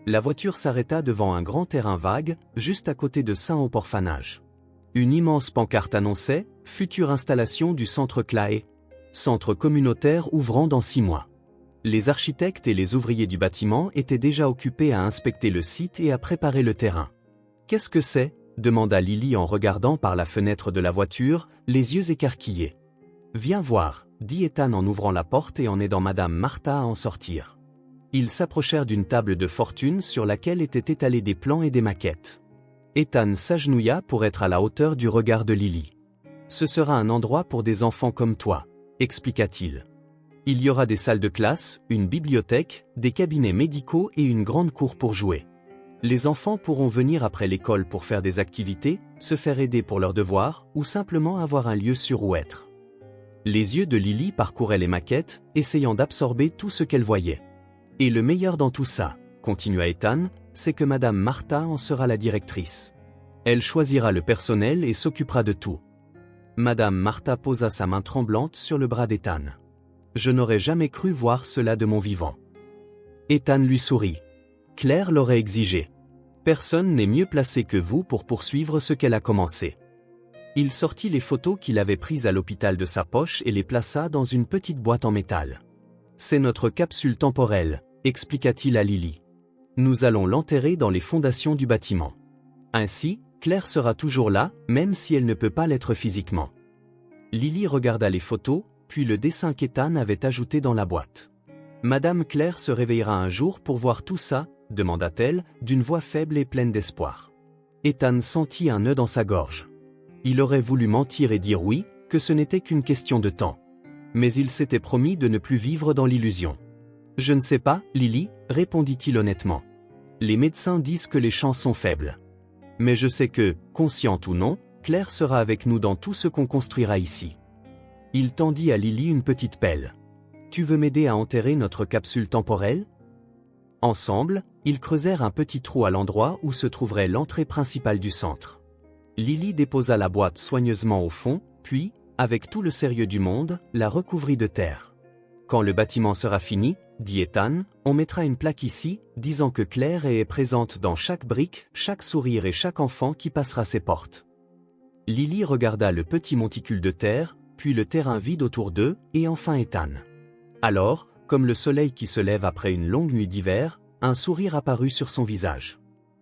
Speaker 1: La voiture s'arrêta devant un grand terrain vague, juste à côté de Saint-Orphanage. Une immense pancarte annonçait « Future installation du centre Clae », centre communautaire ouvrant dans 6 mois. Les architectes et les ouvriers du bâtiment étaient déjà occupés à inspecter le site et à préparer le terrain. « Qu'est-ce que c'est » demanda Lily en regardant par la fenêtre de la voiture, les yeux écarquillés. « Viens voir » dit Ethan en ouvrant la porte et en aidant Madame Martha à en sortir. Ils s'approchèrent d'une table de fortune sur laquelle étaient étalés des plans et des maquettes. Ethan s'agenouilla pour être à la hauteur du regard de Lily. « Ce sera un endroit pour des enfants comme toi » expliqua-t-il. « Il y aura des salles de classe, une bibliothèque, des cabinets médicaux et une grande cour pour jouer. Les enfants pourront venir après l'école pour faire des activités, se faire aider pour leurs devoirs ou simplement avoir un lieu sûr où être. » Les yeux de Lily parcouraient les maquettes, essayant d'absorber tout ce qu'elle voyait. « Et le meilleur dans tout ça, » continua Ethan, « c'est que Madame Martha en sera la directrice. Elle choisira le personnel et s'occupera de tout. » Madame Martha posa sa main tremblante sur le bras d'Ethan. « Je n'aurais jamais cru voir cela de mon vivant. » Ethan lui sourit. « Claire l'aurait exigé. Personne n'est mieux placé que vous pour poursuivre ce qu'elle a commencé. » Il sortit les photos qu'il avait prises à l'hôpital de sa poche et les plaça dans une petite boîte en métal. « C'est notre capsule temporelle, » expliqua-t-il à Lily. « Nous allons l'enterrer dans les fondations du bâtiment. Ainsi, Claire sera toujours là, même si elle ne peut pas l'être physiquement. » Lily regarda les photos, puis le dessin qu'Ethan avait ajouté dans la boîte. « Madame Claire se réveillera un jour pour voir tout ça ?» demanda-t-elle, d'une voix faible et pleine d'espoir. Ethan sentit un nœud dans sa gorge. Il aurait voulu mentir et dire oui, que ce n'était qu'une question de temps. Mais il s'était promis de ne plus vivre dans l'illusion. « Je ne sais pas, Lily, » répondit-il honnêtement. « Les médecins disent que les chances sont faibles. Mais je sais que, consciente ou non, Claire sera avec nous dans tout ce qu'on construira ici. » Il tendit à Lily une petite pelle. « Tu veux m'aider à enterrer notre capsule temporelle ?» Ensemble, ils creusèrent un petit trou à l'endroit où se trouverait l'entrée principale du centre. Lily déposa la boîte soigneusement au fond, puis, avec tout le sérieux du monde, la recouvrit de terre. « Quand le bâtiment sera fini, » dit Ethan, « on mettra une plaque ici, disant que Claire est présente dans chaque brique, chaque sourire et chaque enfant qui passera ses portes. » Lily regarda le petit monticule de terre, puis le terrain vide autour d'eux, et enfin Ethan. Alors, comme le soleil qui se lève après une longue nuit d'hiver, un sourire apparut sur son visage.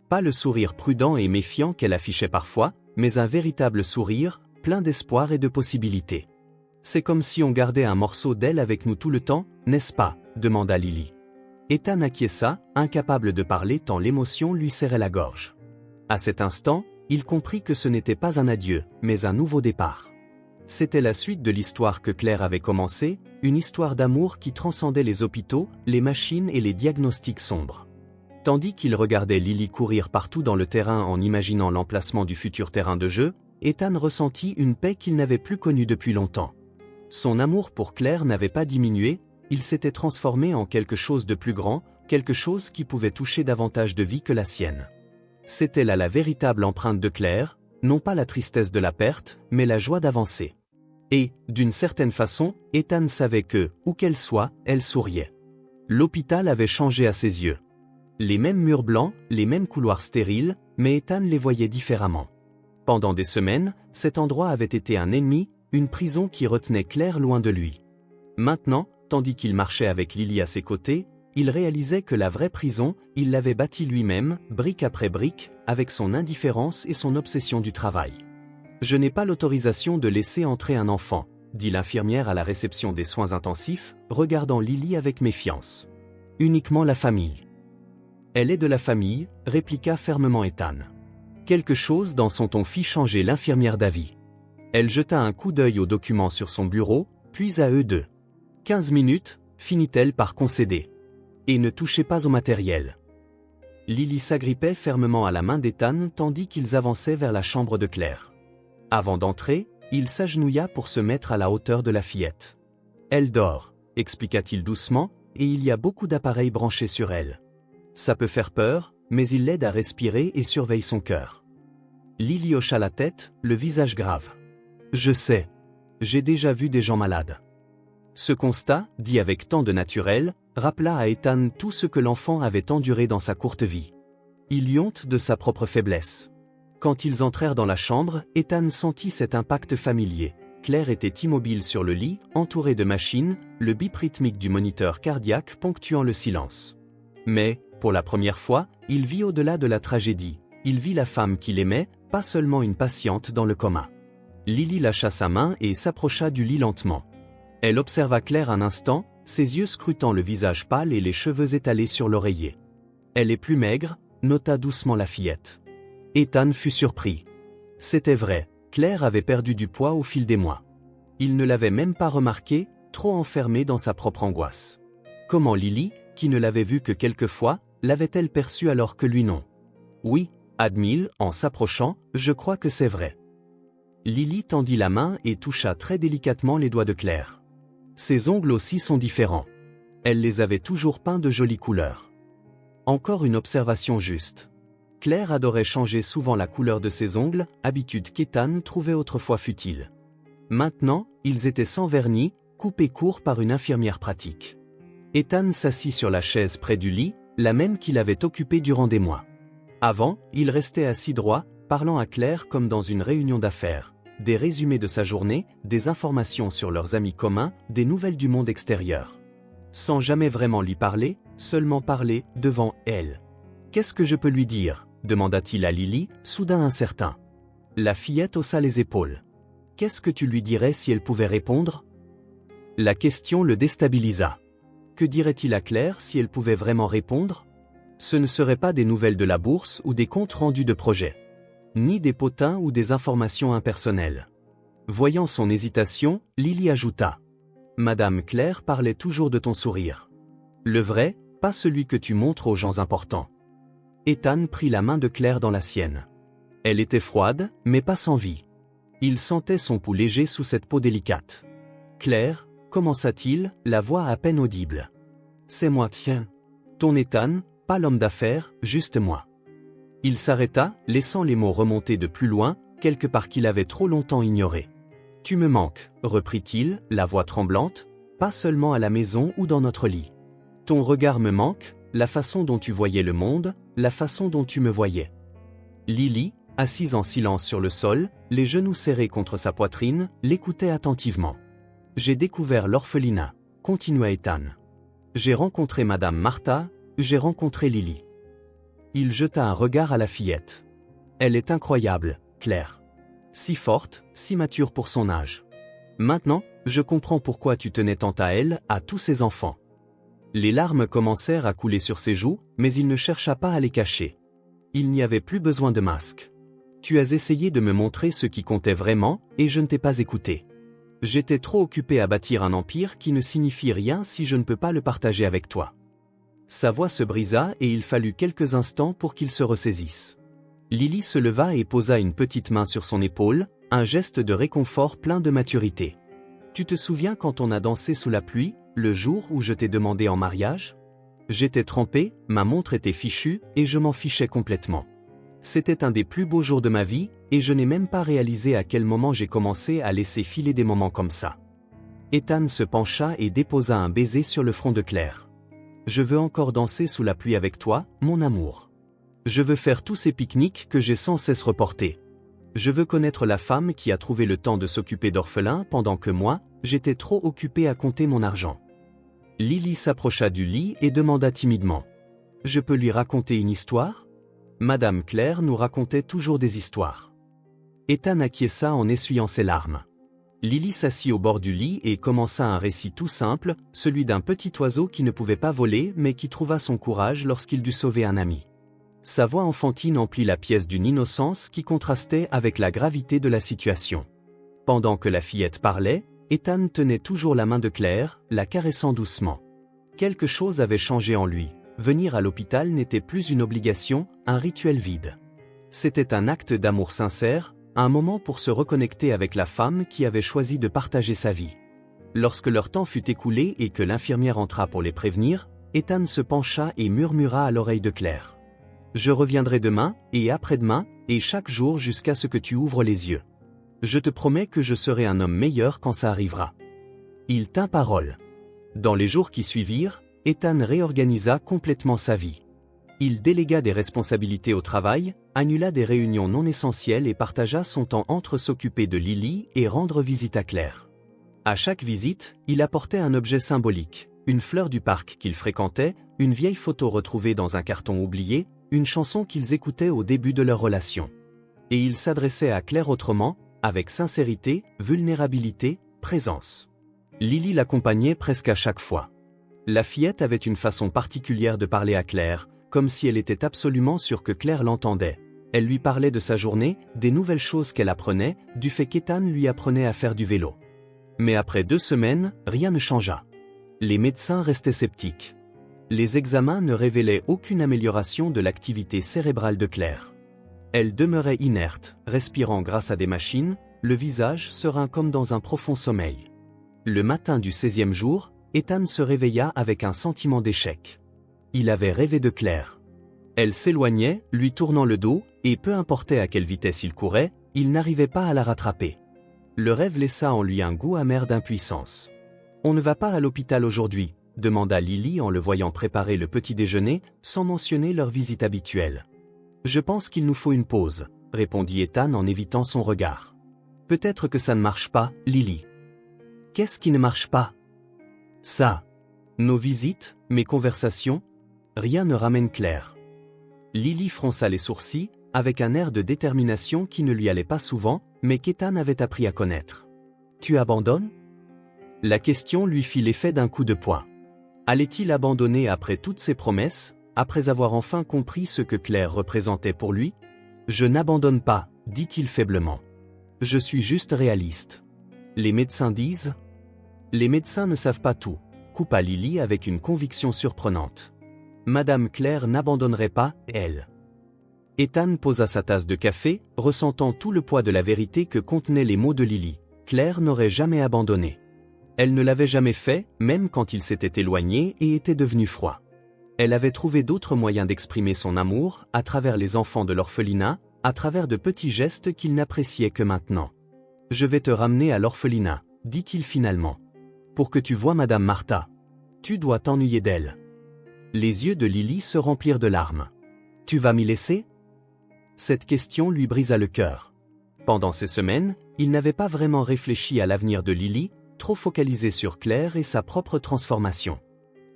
Speaker 1: Pas le sourire prudent et méfiant qu'elle affichait parfois, mais un véritable sourire, plein d'espoir et de possibilités. « C'est comme si on gardait un morceau d'elle avec nous tout le temps, n'est-ce pas ?» demanda Lily. Ethan acquiesça, incapable de parler tant l'émotion lui serrait la gorge. À cet instant, il comprit que ce n'était pas un adieu, mais un nouveau départ. C'était la suite de l'histoire que Claire avait commencée, une histoire d'amour qui transcendait les hôpitaux, les machines et les diagnostics sombres. Tandis qu'il regardait Lily courir partout dans le terrain en imaginant l'emplacement du futur terrain de jeu, Ethan ressentit une paix qu'il n'avait plus connue depuis longtemps. Son amour pour Claire n'avait pas diminué, il s'était transformé en quelque chose de plus grand, quelque chose qui pouvait toucher davantage de vie que la sienne. C'était là la véritable empreinte de Claire, non pas la tristesse de la perte, mais la joie d'avancer. Et, d'une certaine façon, Ethan savait que, où qu'elle soit, elle souriait. L'hôpital avait changé à ses yeux. Les mêmes murs blancs, les mêmes couloirs stériles, mais Ethan les voyait différemment. Pendant des semaines, cet endroit avait été un ennemi, une prison qui retenait Claire loin de lui. Maintenant, tandis qu'il marchait avec Lily à ses côtés, il réalisait que la vraie prison, il l'avait bâtie lui-même, brique après brique, avec son indifférence et son obsession du travail. « Je n'ai pas l'autorisation de laisser entrer un enfant », dit l'infirmière à la réception des soins intensifs, regardant Lily avec méfiance. « Uniquement la famille. »« Elle est de la famille », répliqua fermement Ethan. Quelque chose dans son ton fit changer l'infirmière d'avis. Elle jeta un coup d'œil aux documents sur son bureau, puis à eux deux. 15 minutes, finit-elle par concéder. Et ne touchez pas au matériel. Lily s'agrippait fermement à la main d'Ethan tandis qu'ils avançaient vers la chambre de Claire. Avant d'entrer, il s'agenouilla pour se mettre à la hauteur de la fillette. « Elle dort », expliqua-t-il doucement, « et il y a beaucoup d'appareils branchés sur elle. Ça peut faire peur, mais il l'aide à respirer et surveille son cœur. Lily hocha la tête, le visage grave. Je sais. J'ai déjà vu des gens malades. Ce constat, dit avec tant de naturel, rappela à Ethan tout ce que l'enfant avait enduré dans sa courte vie. Il eut honte de sa propre faiblesse. Quand ils entrèrent dans la chambre, Ethan sentit cet impact familier. Claire était immobile sur le lit, entourée de machines, le bip rythmique du moniteur cardiaque ponctuant le silence. Mais, pour la première fois, il vit au-delà de la tragédie. Il vit la femme qu'il aimait, pas seulement une patiente dans le coma. Lily lâcha sa main et s'approcha du lit lentement. Elle observa Claire un instant, ses yeux scrutant le visage pâle et les cheveux étalés sur l'oreiller. Elle est plus maigre, nota doucement la fillette. Ethan fut surpris. C'était vrai, Claire avait perdu du poids au fil des mois. Il ne l'avait même pas remarqué, trop enfermée dans sa propre angoisse. Comment Lily, qui ne l'avait vue que quelques fois, l'avait-elle perçue alors que lui non? Oui, admit-il, en s'approchant, je crois que c'est vrai. Lily tendit la main et toucha très délicatement les doigts de Claire. Ses ongles aussi sont différents. Elle les avait toujours peints de jolies couleurs. Encore une observation juste. Claire adorait changer souvent la couleur de ses ongles, habitude qu'Ethan trouvait autrefois futile. Maintenant, ils étaient sans vernis, coupés courts par une infirmière pratique. Ethan s'assit sur la chaise près du lit, la même qu'il avait occupée durant des mois. Avant, il restait assis droit, parlant à Claire comme dans une réunion d'affaires. Des résumés de sa journée, des informations sur leurs amis communs, des nouvelles du monde extérieur. Sans jamais vraiment lui parler, seulement parler, devant elle. « Qu'est-ce que je peux lui dire » demanda-t-il à Lily, soudain incertain. La fillette haussa les épaules. « Qu'est-ce que tu lui dirais si elle pouvait répondre » La question le déstabilisa. Que dirait-il à Claire si elle pouvait vraiment répondre? Ce ne seraient pas des nouvelles de la bourse ou des comptes rendus de projet. Ni des potins ou des informations impersonnelles. Voyant son hésitation, Lily ajouta. Madame Claire parlait toujours de ton sourire. Le vrai, pas celui que tu montres aux gens importants. Ethan prit la main de Claire dans la sienne. Elle était froide, mais pas sans vie. Il sentait son pouls léger sous cette peau délicate. Claire, commença-t-il, la voix à peine audible. C'est moi, tiens. Ton Ethan, pas l'homme d'affaires, juste moi. Il s'arrêta, laissant les mots remonter de plus loin, quelque part qu'il avait trop longtemps ignoré. Tu me manques, reprit-il, la voix tremblante, pas seulement à la maison ou dans notre lit. Ton regard me manque, la façon dont tu voyais le monde, la façon dont tu me voyais. Lily, assise en silence sur le sol, les genoux serrés contre sa poitrine, l'écoutait attentivement. J'ai découvert l'orphelinat, continua Ethan. J'ai rencontré Madame Martha, j'ai rencontré Lily. Il jeta un regard à la fillette. Elle est incroyable, Claire. Si forte, si mature pour son âge. Maintenant, je comprends pourquoi tu tenais tant à elle, à tous ses enfants. Les larmes commencèrent à couler sur ses joues, mais il ne chercha pas à les cacher. Il n'y avait plus besoin de masque. Tu as essayé de me montrer ce qui comptait vraiment, et je ne t'ai pas écouté. J'étais trop occupé à bâtir un empire qui ne signifie rien si je ne peux pas le partager avec toi. Sa voix se brisa et il fallut quelques instants pour qu'il se ressaisisse. Lily se leva et posa une petite main sur son épaule, un geste de réconfort plein de maturité. Tu te souviens quand on a dansé sous la pluie, le jour où je t'ai demandé en mariage? J'étais trempé, ma montre était fichue, et je m'en fichais complètement. C'était un des plus beaux jours de ma vie, et je n'ai même pas réalisé à quel moment j'ai commencé à laisser filer des moments comme ça. Ethan se pencha et déposa un baiser sur le front de Claire. Je veux encore danser sous la pluie avec toi, mon amour. Je veux faire tous ces pique-niques que j'ai sans cesse reportés. Je veux connaître la femme qui a trouvé le temps de s'occuper d'orphelins pendant que moi, j'étais trop occupé à compter mon argent. Lily s'approcha du lit et demanda timidement. Je peux lui raconter une histoire? Madame Claire nous racontait toujours des histoires. Ethan acquiesça en essuyant ses larmes. Lily s'assit au bord du lit et commença un récit tout simple, celui d'un petit oiseau qui ne pouvait pas voler mais qui trouva son courage lorsqu'il dut sauver un ami. Sa voix enfantine emplit la pièce d'une innocence qui contrastait avec la gravité de la situation. Pendant que la fillette parlait, Ethan tenait toujours la main de Claire, la caressant doucement. Quelque chose avait changé en lui. Venir à l'hôpital n'était plus une obligation, un rituel vide. C'était un acte d'amour sincère, un moment pour se reconnecter avec la femme qui avait choisi de partager sa vie. Lorsque leur temps fut écoulé et que l'infirmière entra pour les prévenir, Ethan se pencha et murmura à l'oreille de Claire. Je reviendrai demain, et après-demain, et chaque jour jusqu'à ce que tu ouvres les yeux. Je te promets que je serai un homme meilleur quand ça arrivera. Il tint parole. Dans les jours qui suivirent, Ethan réorganisa complètement sa vie. Il délégua des responsabilités au travail, annula des réunions non essentielles et partagea son temps entre s'occuper de Lily et rendre visite à Claire. À chaque visite, il apportait un objet symbolique, une fleur du parc qu'il fréquentait, une vieille photo retrouvée dans un carton oublié, une chanson qu'ils écoutaient au début de leur relation. Et il s'adressait à Claire autrement, avec sincérité, vulnérabilité, présence. Lily l'accompagnait presque à chaque fois. La fillette avait une façon particulière de parler à Claire, comme si elle était absolument sûre que Claire l'entendait. Elle lui parlait de sa journée, des nouvelles choses qu'elle apprenait, du fait qu'Ethan lui apprenait à faire du vélo. Mais après 2 semaines, rien ne changea. Les médecins restaient sceptiques. Les examens ne révélaient aucune amélioration de l'activité cérébrale de Claire. Elle demeurait inerte, respirant grâce à des machines, le visage serein comme dans un profond sommeil. Le matin du 16e jour, Ethan se réveilla avec un sentiment d'échec. Il avait rêvé de Claire. Elle s'éloignait, lui tournant le dos, et peu importait à quelle vitesse il courait, il n'arrivait pas à la rattraper. Le rêve laissa en lui un goût amer d'impuissance. « On ne va pas à l'hôpital aujourd'hui ?» demanda Lily en le voyant préparer le petit déjeuner, sans mentionner leur visite habituelle. « Je pense qu'il nous faut une pause », répondit Ethan en évitant son regard. « Peut-être que ça ne marche pas, Lily. »« Qu'est-ce qui ne marche pas ?»« Ça. Nos visites, mes conversations. Rien ne ramène Claire. » Lily fronça les sourcils, avec un air de détermination qui ne lui allait pas souvent, mais qu'Ethan avait appris à connaître. « Tu abandonnes ?» La question lui fit l'effet d'un coup de poing. Allait-il abandonner après toutes ses promesses, après avoir enfin compris ce que Claire représentait pour lui ? « Je n'abandonne pas, dit-il faiblement. Je suis juste réaliste. Les médecins disent… » Les médecins ne savent pas tout, coupa Lily avec une conviction surprenante. Madame Claire n'abandonnerait pas, elle. Ethan posa sa tasse de café, ressentant tout le poids de la vérité que contenaient les mots de Lily. Claire n'aurait jamais abandonné. Elle ne l'avait jamais fait, même quand il s'était éloigné et était devenu froid. Elle avait trouvé d'autres moyens d'exprimer son amour, à travers les enfants de l'orphelinat, à travers de petits gestes qu'il n'appréciait que maintenant. « Je vais te ramener à l'orphelinat, dit-il finalement. Pour que tu voies Madame Martha. Tu dois t'ennuyer d'elle. » Les yeux de Lily se remplirent de larmes. « Tu vas m'y laisser ?» Cette question lui brisa le cœur. Pendant ces semaines, il n'avait pas vraiment réfléchi à l'avenir de Lily, trop focalisé sur Claire et sa propre transformation.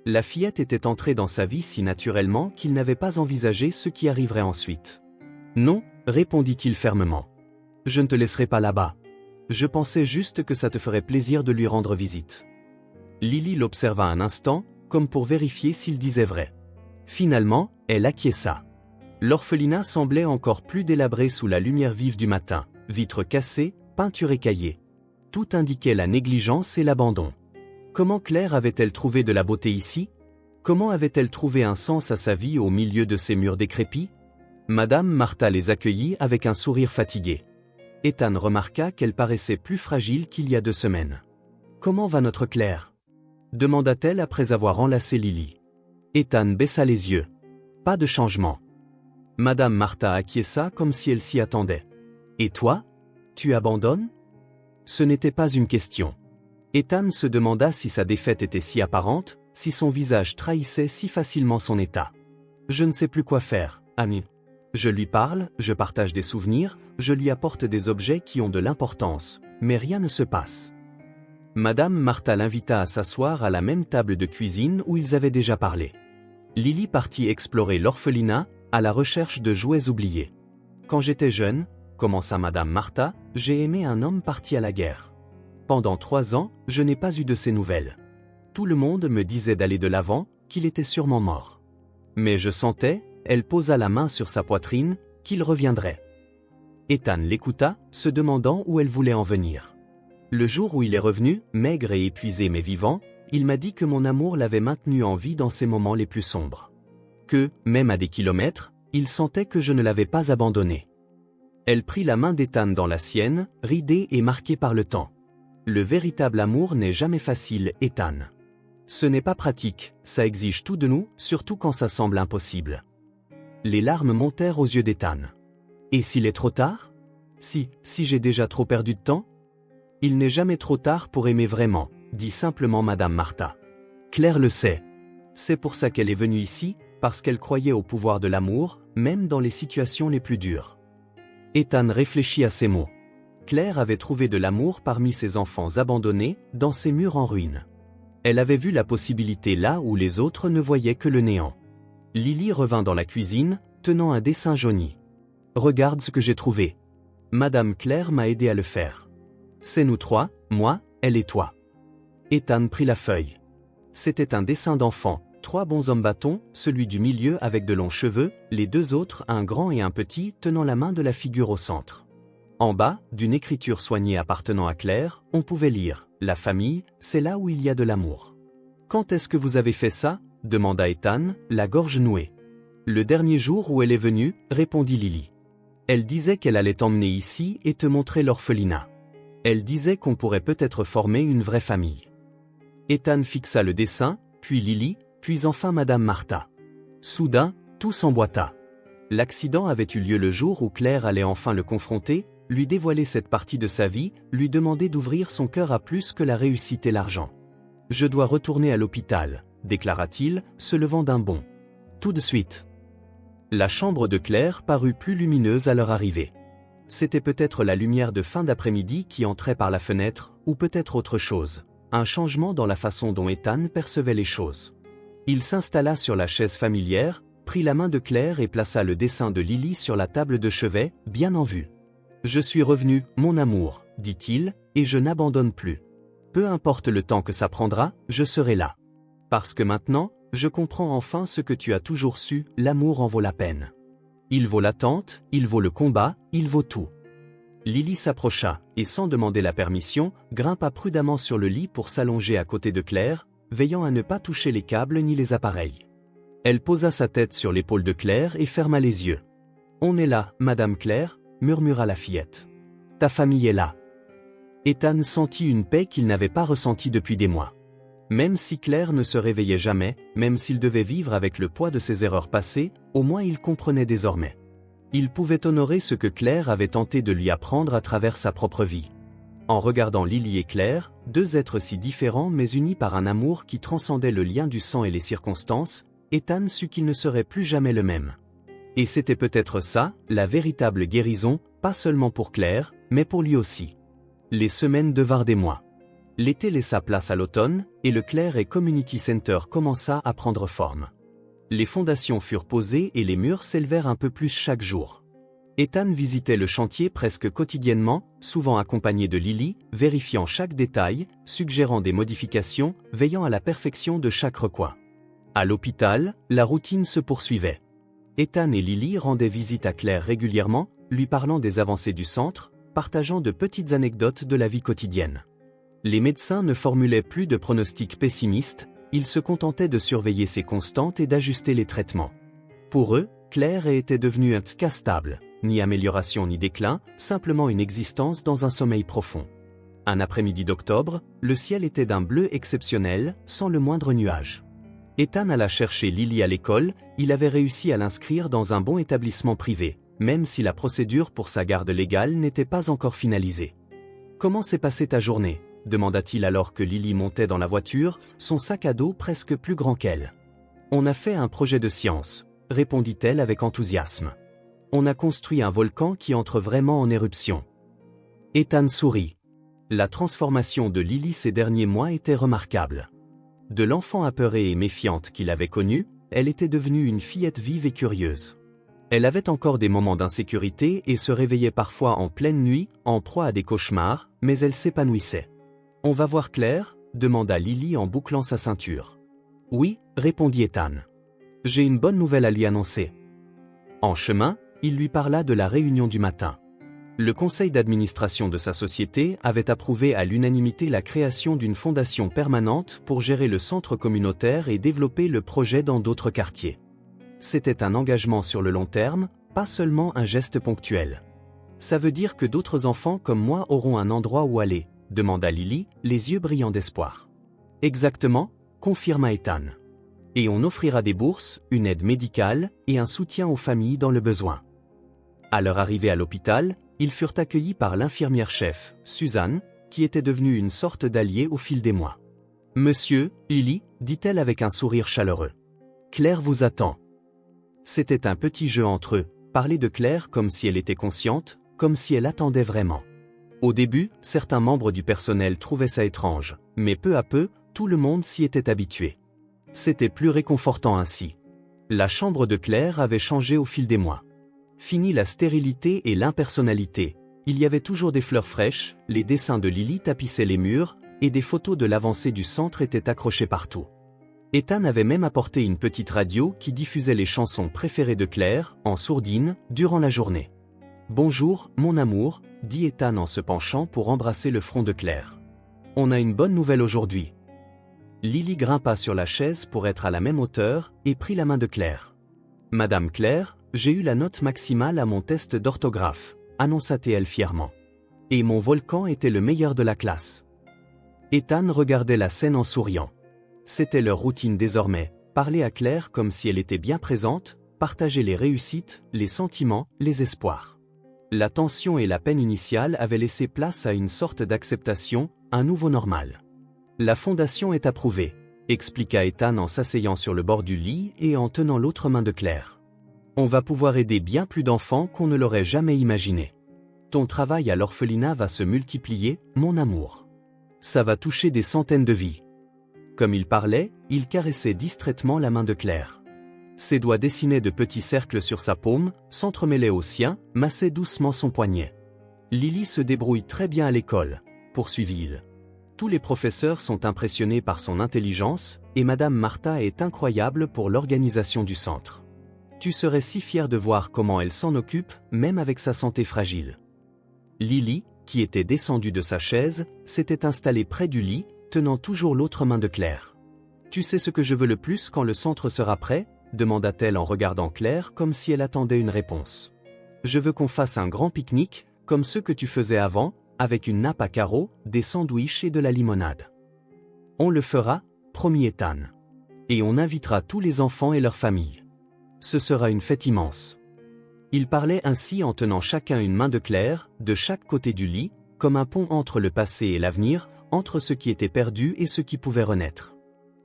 Speaker 1: La fillette était entrée dans sa vie si naturellement qu'il n'avait pas envisagé ce qui arriverait ensuite. « Non, » répondit-il fermement. « Je ne te laisserai pas là-bas. Je pensais juste que ça te ferait plaisir de lui rendre visite. » Lily l'observa un instant, comme pour vérifier s'il disait vrai. Finalement, elle acquiesça. L'orphelinat semblait encore plus délabré sous la lumière vive du matin, vitres cassées, peinture écaillée. Tout indiquait la négligence et l'abandon. Comment Claire avait-elle trouvé de la beauté ici? Comment avait-elle trouvé un sens à sa vie au milieu de ces murs décrépits? Madame Martha les accueillit avec un sourire fatigué. Ethan remarqua qu'elle paraissait plus fragile qu'il y a 2 semaines. « Comment va notre Claire ?» demanda-t-elle après avoir enlacé Lily. Ethan baissa les yeux. Pas de changement. Madame Martha acquiesça comme si elle s'y attendait. « Et toi? Tu abandonnes ?» Ce n'était pas une question. Ethan se demanda si sa défaite était si apparente, si son visage trahissait si facilement son état. « Je ne sais plus quoi faire, ami. Je lui parle, je partage des souvenirs, je lui apporte des objets qui ont de l'importance, mais rien ne se passe. » Madame Martha l'invita à s'asseoir à la même table de cuisine où ils avaient déjà parlé. Lily partit explorer l'orphelinat, à la recherche de jouets oubliés. « Quand j'étais jeune, » commença Madame Martha, « j'ai aimé un homme parti à la guerre. Pendant 3 ans, je n'ai pas eu de ses nouvelles. Tout le monde me disait d'aller de l'avant, qu'il était sûrement mort. Mais je sentais, elle posa la main sur sa poitrine, qu'il reviendrait. » Ethan l'écouta, se demandant où elle voulait en venir. Le jour où il est revenu, maigre et épuisé mais vivant, il m'a dit que mon amour l'avait maintenu en vie dans ses moments les plus sombres. Que, même à des kilomètres, il sentait que je ne l'avais pas abandonné. Elle prit la main d'Ethan dans la sienne, ridée et marquée par le temps. « Le véritable amour n'est jamais facile, Ethan. Ce n'est pas pratique, ça exige tout de nous, surtout quand ça semble impossible. Les larmes montèrent aux yeux d'Ethan. Et s'il est trop tard? Si j'ai déjà trop perdu de temps? Il n'est jamais trop tard pour aimer vraiment, dit simplement Madame Martha. Claire le sait. C'est pour ça qu'elle est venue ici, parce qu'elle croyait au pouvoir de l'amour, même dans les situations les plus dures. Ethan réfléchit à ces mots. Claire avait trouvé de l'amour parmi ses enfants abandonnés, dans ces murs en ruine. Elle avait vu la possibilité là où les autres ne voyaient que le néant. Lily revint dans la cuisine, tenant un dessin jauni. « Regarde ce que j'ai trouvé. Madame Claire m'a aidé à le faire. C'est nous trois, moi, elle et toi. » Ethan prit la feuille. C'était un dessin d'enfant, 3 bonshommes bâtons, celui du milieu avec de longs cheveux, les 2 autres, un grand et un petit, tenant la main de la figure au centre. En bas, d'une écriture soignée appartenant à Claire, on pouvait lire « La famille, c'est là où il y a de l'amour. » « Quand est-ce que vous avez fait ça ?» demanda Ethan, la gorge nouée. « Le dernier jour où elle est venue, répondit Lily. Elle disait qu'elle allait t'emmener ici et te montrer l'orphelinat. Elle disait qu'on pourrait peut-être former une vraie famille. » Ethan fixa le dessin, puis Lily, puis enfin Madame Martha. Soudain, tout s'emboîta. L'accident avait eu lieu le jour où Claire allait enfin le confronter, lui dévoiler cette partie de sa vie, lui demander d'ouvrir son cœur à plus que la réussite et l'argent. « Je dois retourner à l'hôpital, » déclara-t-il, se levant d'un bond. Tout de suite. La chambre de Claire parut plus lumineuse à leur arrivée. C'était peut-être la lumière de fin d'après-midi qui entrait par la fenêtre, ou peut-être autre chose. Un changement dans la façon dont Ethan percevait les choses. Il s'installa sur la chaise familière, prit la main de Claire et plaça le dessin de Lily sur la table de chevet, bien en vue. « Je suis revenu, mon amour, » dit-il, « et je n'abandonne plus. Peu importe le temps que ça prendra, je serai là. Parce que maintenant, je comprends enfin ce que tu as toujours su, l'amour en vaut la peine. Il vaut l'attente, il vaut le combat, il vaut tout. » Lily s'approcha, et sans demander la permission, grimpa prudemment sur le lit pour s'allonger à côté de Claire, veillant à ne pas toucher les câbles ni les appareils. Elle posa sa tête sur l'épaule de Claire et ferma les yeux. « On est là, Madame Claire, » murmura la fillette. « Ta famille est là. » Ethan sentit une paix qu'il n'avait pas ressentie depuis des mois. Même si Claire ne se réveillait jamais, même s'il devait vivre avec le poids de ses erreurs passées, au moins il comprenait désormais. Il pouvait honorer ce que Claire avait tenté de lui apprendre à travers sa propre vie. En regardant Lily et Claire, 2 êtres si différents mais unis par un amour qui transcendait le lien du sang et les circonstances, Ethan sut qu'il ne serait plus jamais le même. Et c'était peut-être ça, la véritable guérison, pas seulement pour Claire, mais pour lui aussi. Les semaines devinrent des mois. L'été laissa place à l'automne, et le Claire et Community Center commença à prendre forme. Les fondations furent posées et les murs s'élevèrent un peu plus chaque jour. Ethan visitait le chantier presque quotidiennement, souvent accompagné de Lily, vérifiant chaque détail, suggérant des modifications, veillant à la perfection de chaque recoin. À l'hôpital, la routine se poursuivait. Ethan et Lily rendaient visite à Claire régulièrement, lui parlant des avancées du centre, partageant de petites anecdotes de la vie quotidienne. Les médecins ne formulaient plus de pronostics pessimistes, ils se contentaient de surveiller ses constantes et d'ajuster les traitements. Pour eux, Claire était devenue un cas stable, ni amélioration ni déclin, simplement une existence dans un sommeil profond. Un après-midi d'octobre, le ciel était d'un bleu exceptionnel, sans le moindre nuage. Ethan alla chercher Lily à l'école, il avait réussi à l'inscrire dans un bon établissement privé, même si la procédure pour sa garde légale n'était pas encore finalisée. « Comment s'est passée ta journée ?» demanda-t-il alors que Lily montait dans la voiture, son sac à dos presque plus grand qu'elle. « On a fait un projet de science, » répondit-elle avec enthousiasme. « On a construit un volcan qui entre vraiment en éruption. » Ethan sourit. La transformation de Lily ces derniers mois était remarquable. De l'enfant apeurée et méfiante qu'il avait connue, elle était devenue une fillette vive et curieuse. Elle avait encore des moments d'insécurité et se réveillait parfois en pleine nuit, en proie à des cauchemars, mais elle s'épanouissait. « On va voir Claire ?» demanda Lily en bouclant sa ceinture. « Oui » répondit Ethan. « J'ai une bonne nouvelle à lui annoncer. » En chemin, il lui parla de la réunion du matin. Le conseil d'administration de sa société avait approuvé à l'unanimité la création d'une fondation permanente pour gérer le centre communautaire et développer le projet dans d'autres quartiers. C'était un engagement sur le long terme, pas seulement un geste ponctuel. « Ça veut dire que d'autres enfants comme moi auront un endroit où aller ?» demanda Lily, les yeux brillants d'espoir. « Exactement, confirma Ethan. Et on offrira des bourses, une aide médicale et un soutien aux familles dans le besoin. À leur arrivée à l'hôpital, ils furent accueillis par l'infirmière-chef, Suzanne, qui était devenue une sorte d'allié au fil des mois. « Monsieur, Lily, dit-elle avec un sourire chaleureux. Claire vous attend. » C'était un petit jeu entre eux, parler de Claire comme si elle était consciente, comme si elle attendait vraiment. Au début, certains membres du personnel trouvaient ça étrange, mais peu à peu, tout le monde s'y était habitué. C'était plus réconfortant ainsi. La chambre de Claire avait changé au fil des mois. Fini la stérilité et l'impersonnalité. Il y avait toujours des fleurs fraîches, les dessins de Lily tapissaient les murs, et des photos de l'avancée du centre étaient accrochées partout. Ethan avait même apporté une petite radio qui diffusait les chansons préférées de Claire, en sourdine, durant la journée. « Bonjour, mon amour », dit Ethan en se penchant pour embrasser le front de Claire. « On a une bonne nouvelle aujourd'hui. » Lily grimpa sur la chaise pour être à la même hauteur et prit la main de Claire. « Madame Claire, j'ai eu la note maximale à mon test d'orthographe, annonça-t-elle fièrement. Et mon volcan était le meilleur de la classe. » Ethan regardait la scène en souriant. C'était leur routine désormais, parler à Claire comme si elle était bien présente, partager les réussites, les sentiments, les espoirs. La tension et la peine initiale avaient laissé place à une sorte d'acceptation, un nouveau normal. « La fondation est approuvée », expliqua Ethan en s'asseyant sur le bord du lit et en tenant l'autre main de Claire. « On va pouvoir aider bien plus d'enfants qu'on ne l'aurait jamais imaginé. Ton travail à l'orphelinat va se multiplier, mon amour. Ça va toucher des centaines de vies. » Comme il parlait, il caressait distraitement la main de Claire. Ses doigts dessinaient de petits cercles sur sa paume, s'entremêlaient aux siens, massaient doucement son poignet. « Lily se débrouille très bien à l'école, » poursuivit-il. « Tous les professeurs sont impressionnés par son intelligence, et Madame Martha est incroyable pour l'organisation du centre. Tu serais si fier de voir comment elle s'en occupe, même avec sa santé fragile. » Lily, qui était descendue de sa chaise, s'était installée près du lit, tenant toujours l'autre main de Claire. « Tu sais ce que je veux le plus quand le centre sera prêt ?» demanda-t-elle en regardant Claire comme si elle attendait une réponse. « Je veux qu'on fasse un grand pique-nique, comme ceux que tu faisais avant, avec une nappe à carreaux, des sandwichs et de la limonade. »« On le fera, » promit Ethan. « Et on invitera tous les enfants et leurs familles. Ce sera une fête immense. » Il parlait ainsi en tenant chacun une main de Claire, de chaque côté du lit, comme un pont entre le passé et l'avenir, entre ce qui était perdu et ce qui pouvait renaître.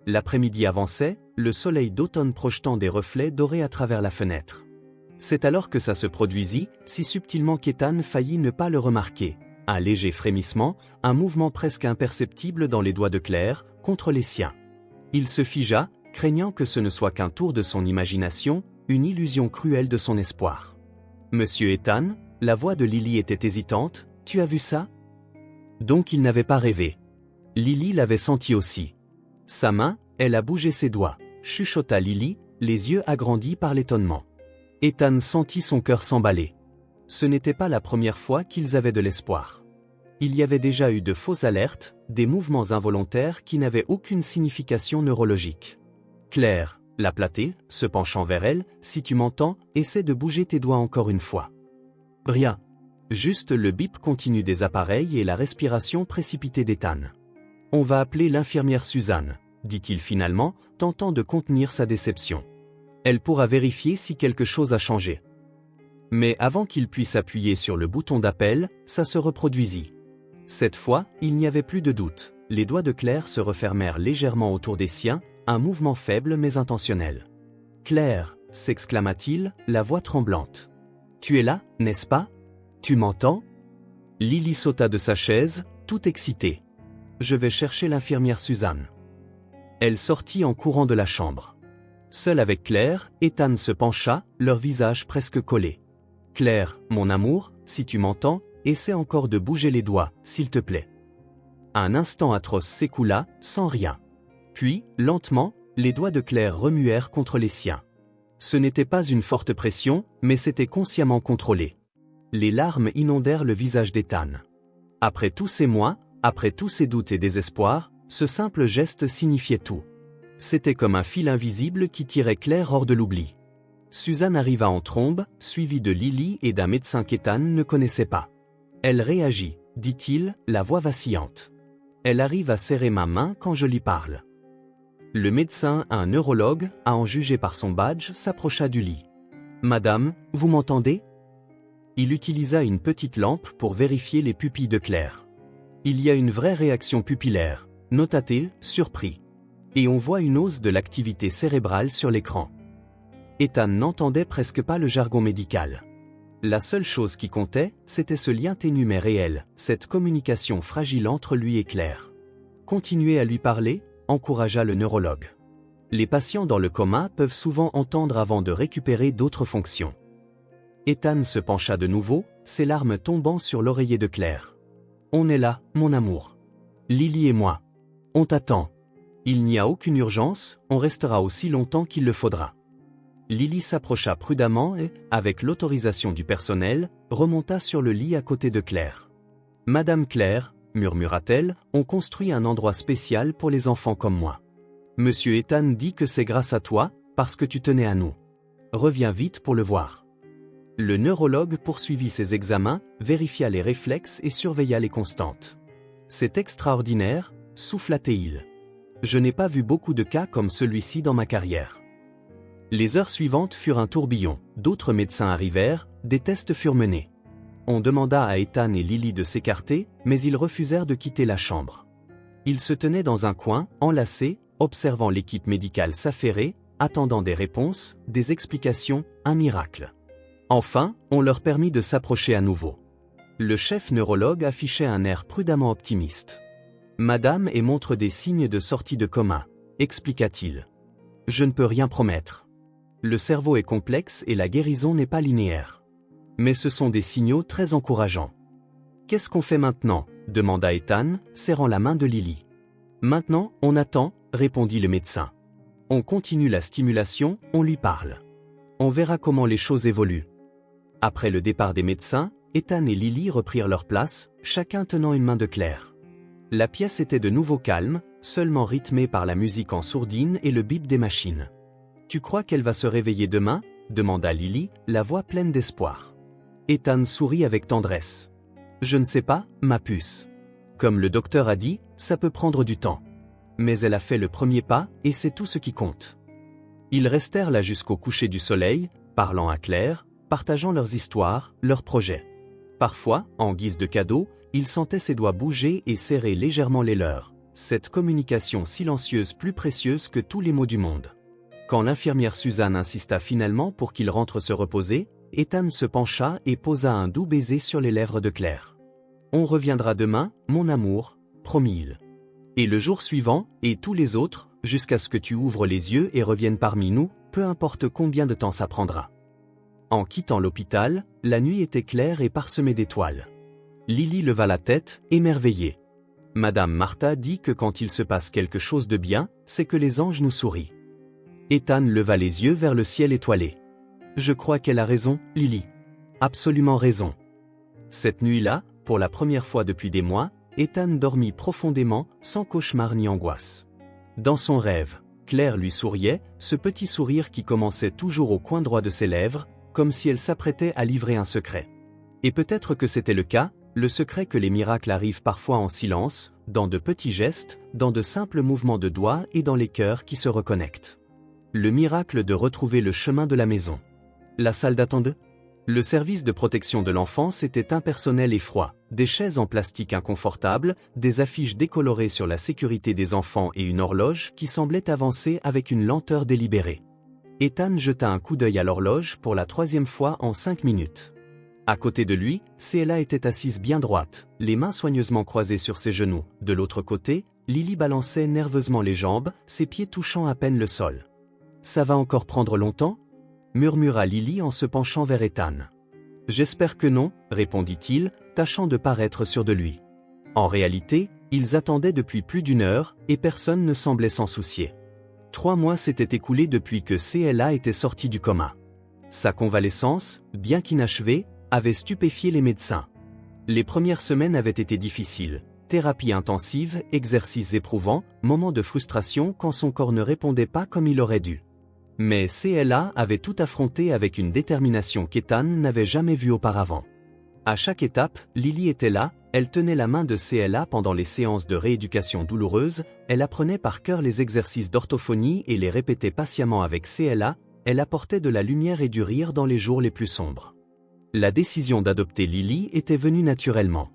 Speaker 1: L'après-midi avançait, le soleil d'automne projetant des reflets dorés à travers la fenêtre. C'est alors que ça se produisit, si subtilement qu'Ethan faillit ne pas le remarquer. Un léger frémissement, un mouvement presque imperceptible dans les doigts de Claire, contre les siens. Il se figea, craignant que ce ne soit qu'un tour de son imagination, une illusion cruelle de son espoir. « Monsieur Ethan » la voix de Lily était hésitante, « tu as vu ça ?» Donc il n'avait pas rêvé. Lily l'avait senti aussi. Sa main, elle a bougé ses doigts, chuchota Lily, les yeux agrandis par l'étonnement. Ethan sentit son cœur s'emballer. Ce n'était pas la première fois qu'ils avaient de l'espoir. Il y avait déjà eu de fausses alertes, des mouvements involontaires qui n'avaient aucune signification neurologique. Claire, la platée, se penchant vers elle, « Si tu m'entends, essaie de bouger tes doigts encore une fois. » Rien. Juste le bip continu des appareils et la respiration précipitée d'Ethan. « On va appeler l'infirmière Suzanne, » dit-il finalement, tentant de contenir sa déception. « Elle pourra vérifier si quelque chose a changé. » Mais avant qu'il puisse appuyer sur le bouton d'appel, ça se reproduisit. Cette fois, il n'y avait plus de doute. Les doigts de Claire se refermèrent légèrement autour des siens, un mouvement faible mais intentionnel. « Claire !» s'exclama-t-il, la voix tremblante. « Tu es là, n'est-ce pas ? Tu m'entends ?» Lily sauta de sa chaise, tout excitée. « Je vais chercher l'infirmière Suzanne. » Elle sortit en courant de la chambre. Seul avec Claire, Ethan se pencha, leur visage presque collés. « Claire, mon amour, si tu m'entends, essaie encore de bouger les doigts, s'il te plaît. » Un instant atroce s'écoula, sans rien. Puis, lentement, les doigts de Claire remuèrent contre les siens. Ce n'était pas une forte pression, mais c'était consciemment contrôlé. Les larmes inondèrent le visage d'Ethan. Après tous ces mois, après tous ces doutes et désespoirs, ce simple geste signifiait tout. C'était comme un fil invisible qui tirait Claire hors de l'oubli. Suzanne arriva en trombe, suivie de Lily et d'un médecin qu'Ethan ne connaissait pas. Elle réagit, dit-il, la voix vacillante. Elle arrive à serrer ma main quand je lui parle. Le médecin, un neurologue, à en juger par son badge, s'approcha du lit. « Madame, vous m'entendez » Il utilisa une petite lampe pour vérifier les pupilles de Claire. Il y a une vraie réaction pupillaire, nota-t-il, surpris. Et on voit une hausse de l'activité cérébrale sur l'écran. Ethan n'entendait presque pas le jargon médical. La seule chose qui comptait, c'était ce lien ténu mais réel, cette communication fragile entre lui et Claire. Continuez à lui parler, encouragea le neurologue. Les patients dans le coma peuvent souvent entendre avant de récupérer d'autres fonctions. Ethan se pencha de nouveau, ses larmes tombant sur l'oreiller de Claire. On est là, mon amour. Lily et moi. On t'attend. Il n'y a aucune urgence, on restera aussi longtemps qu'il le faudra. Lily s'approcha prudemment et, avec l'autorisation du personnel, remonta sur le lit à côté de Claire. « Madame Claire, murmura-t-elle, on construit un endroit spécial pour les enfants comme moi. Monsieur Ethan dit que c'est grâce à toi, parce que tu tenais à nous. Reviens vite pour le voir. » Le neurologue poursuivit ses examens, vérifia les réflexes et surveilla les constantes. « C'est extraordinaire, souffla-t-il. Je n'ai pas vu beaucoup de cas comme celui-ci dans ma carrière. » Les heures suivantes furent un tourbillon, d'autres médecins arrivèrent, des tests furent menés. On demanda à Ethan et Lily de s'écarter, mais ils refusèrent de quitter la chambre. Ils se tenaient dans un coin, enlacés, observant l'équipe médicale s'affairer, attendant des réponses, des explications, un miracle. Enfin, on leur permit de s'approcher à nouveau. Le chef neurologue affichait un air prudemment optimiste. « Madame et montre des signes de sortie de coma », expliqua-t-il. « Je ne peux rien promettre. Le cerveau est complexe et la guérison n'est pas linéaire. Mais ce sont des signaux très encourageants. »« Qu'est-ce qu'on fait maintenant » demanda Ethan, serrant la main de Lily. « Maintenant, on attend » répondit le médecin. « On continue la stimulation, on lui parle. On verra comment les choses évoluent. » Après le départ des médecins, Ethan et Lily reprirent leur place, chacun tenant une main de Claire. La pièce était de nouveau calme, seulement rythmée par la musique en sourdine et le bip des machines. « Tu crois qu'elle va se réveiller demain » demanda Lily, la voix pleine d'espoir. Ethan sourit avec tendresse. « Je ne sais pas, ma puce. Comme le docteur a dit, ça peut prendre du temps. Mais elle a fait le premier pas, et c'est tout ce qui compte. » Ils restèrent là jusqu'au coucher du soleil, parlant à Claire, partageant leurs histoires, leurs projets. Parfois, en guise de cadeau, il sentait ses doigts bouger et serrer légèrement les leurs, cette communication silencieuse plus précieuse que tous les mots du monde. Quand l'infirmière Suzanne insista finalement pour qu'il rentre se reposer, Ethan se pencha et posa un doux baiser sur les lèvres de Claire. « On reviendra demain, mon amour, promit-il. Et le jour suivant, et tous les autres, jusqu'à ce que tu ouvres les yeux et reviennes parmi nous, peu importe combien de temps ça prendra. » En quittant l'hôpital, la nuit était claire et parsemée d'étoiles. Lily leva la tête, émerveillée. Madame Martha dit que quand il se passe quelque chose de bien, c'est que les anges nous sourient. Ethan leva les yeux vers le ciel étoilé. « Je crois qu'elle a raison, Lily. Absolument raison. » Cette nuit-là, pour la première fois depuis des mois, Ethan dormit profondément, sans cauchemar ni angoisse. Dans son rêve, Claire lui souriait, ce petit sourire qui commençait toujours au coin droit de ses lèvres, comme si elle s'apprêtait à livrer un secret. Et peut-être que c'était le cas, le secret que les miracles arrivent parfois en silence, dans de petits gestes, dans de simples mouvements de doigts et dans les cœurs qui se reconnectent. Le miracle de retrouver le chemin de la maison. La salle d'attente. Le service de protection de l'enfance était impersonnel et froid, des chaises en plastique inconfortables, des affiches décolorées sur la sécurité des enfants et une horloge qui semblait avancer avec une lenteur délibérée. Ethan jeta un coup d'œil à l'horloge pour la 3e fois en 5 minutes. À côté de lui, Céla était assise bien droite, les mains soigneusement croisées sur ses genoux. De l'autre côté, Lily balançait nerveusement les jambes, ses pieds touchant à peine le sol. « Ça va encore prendre longtemps ?» murmura Lily en se penchant vers Ethan. « J'espère que non, » répondit-il, tâchant de paraître sûr de lui. En réalité, ils attendaient depuis plus d'1 heure, et personne ne semblait s'en soucier. 3 mois s'étaient écoulés depuis que Cla était sortie du coma. Sa convalescence, bien qu'inachevée, avait stupéfié les médecins. Les premières semaines avaient été difficiles. Thérapie intensive, exercices éprouvants, moments de frustration quand son corps ne répondait pas comme il aurait dû. Mais Cla avait tout affronté avec une détermination qu'Ethan n'avait jamais vue auparavant. À chaque étape, Lily était là, elle tenait la main de CLA pendant les séances de rééducation douloureuses, elle apprenait par cœur les exercices d'orthophonie et les répétait patiemment avec CLA, elle apportait de la lumière et du rire dans les jours les plus sombres. La décision d'adopter Lily était venue naturellement.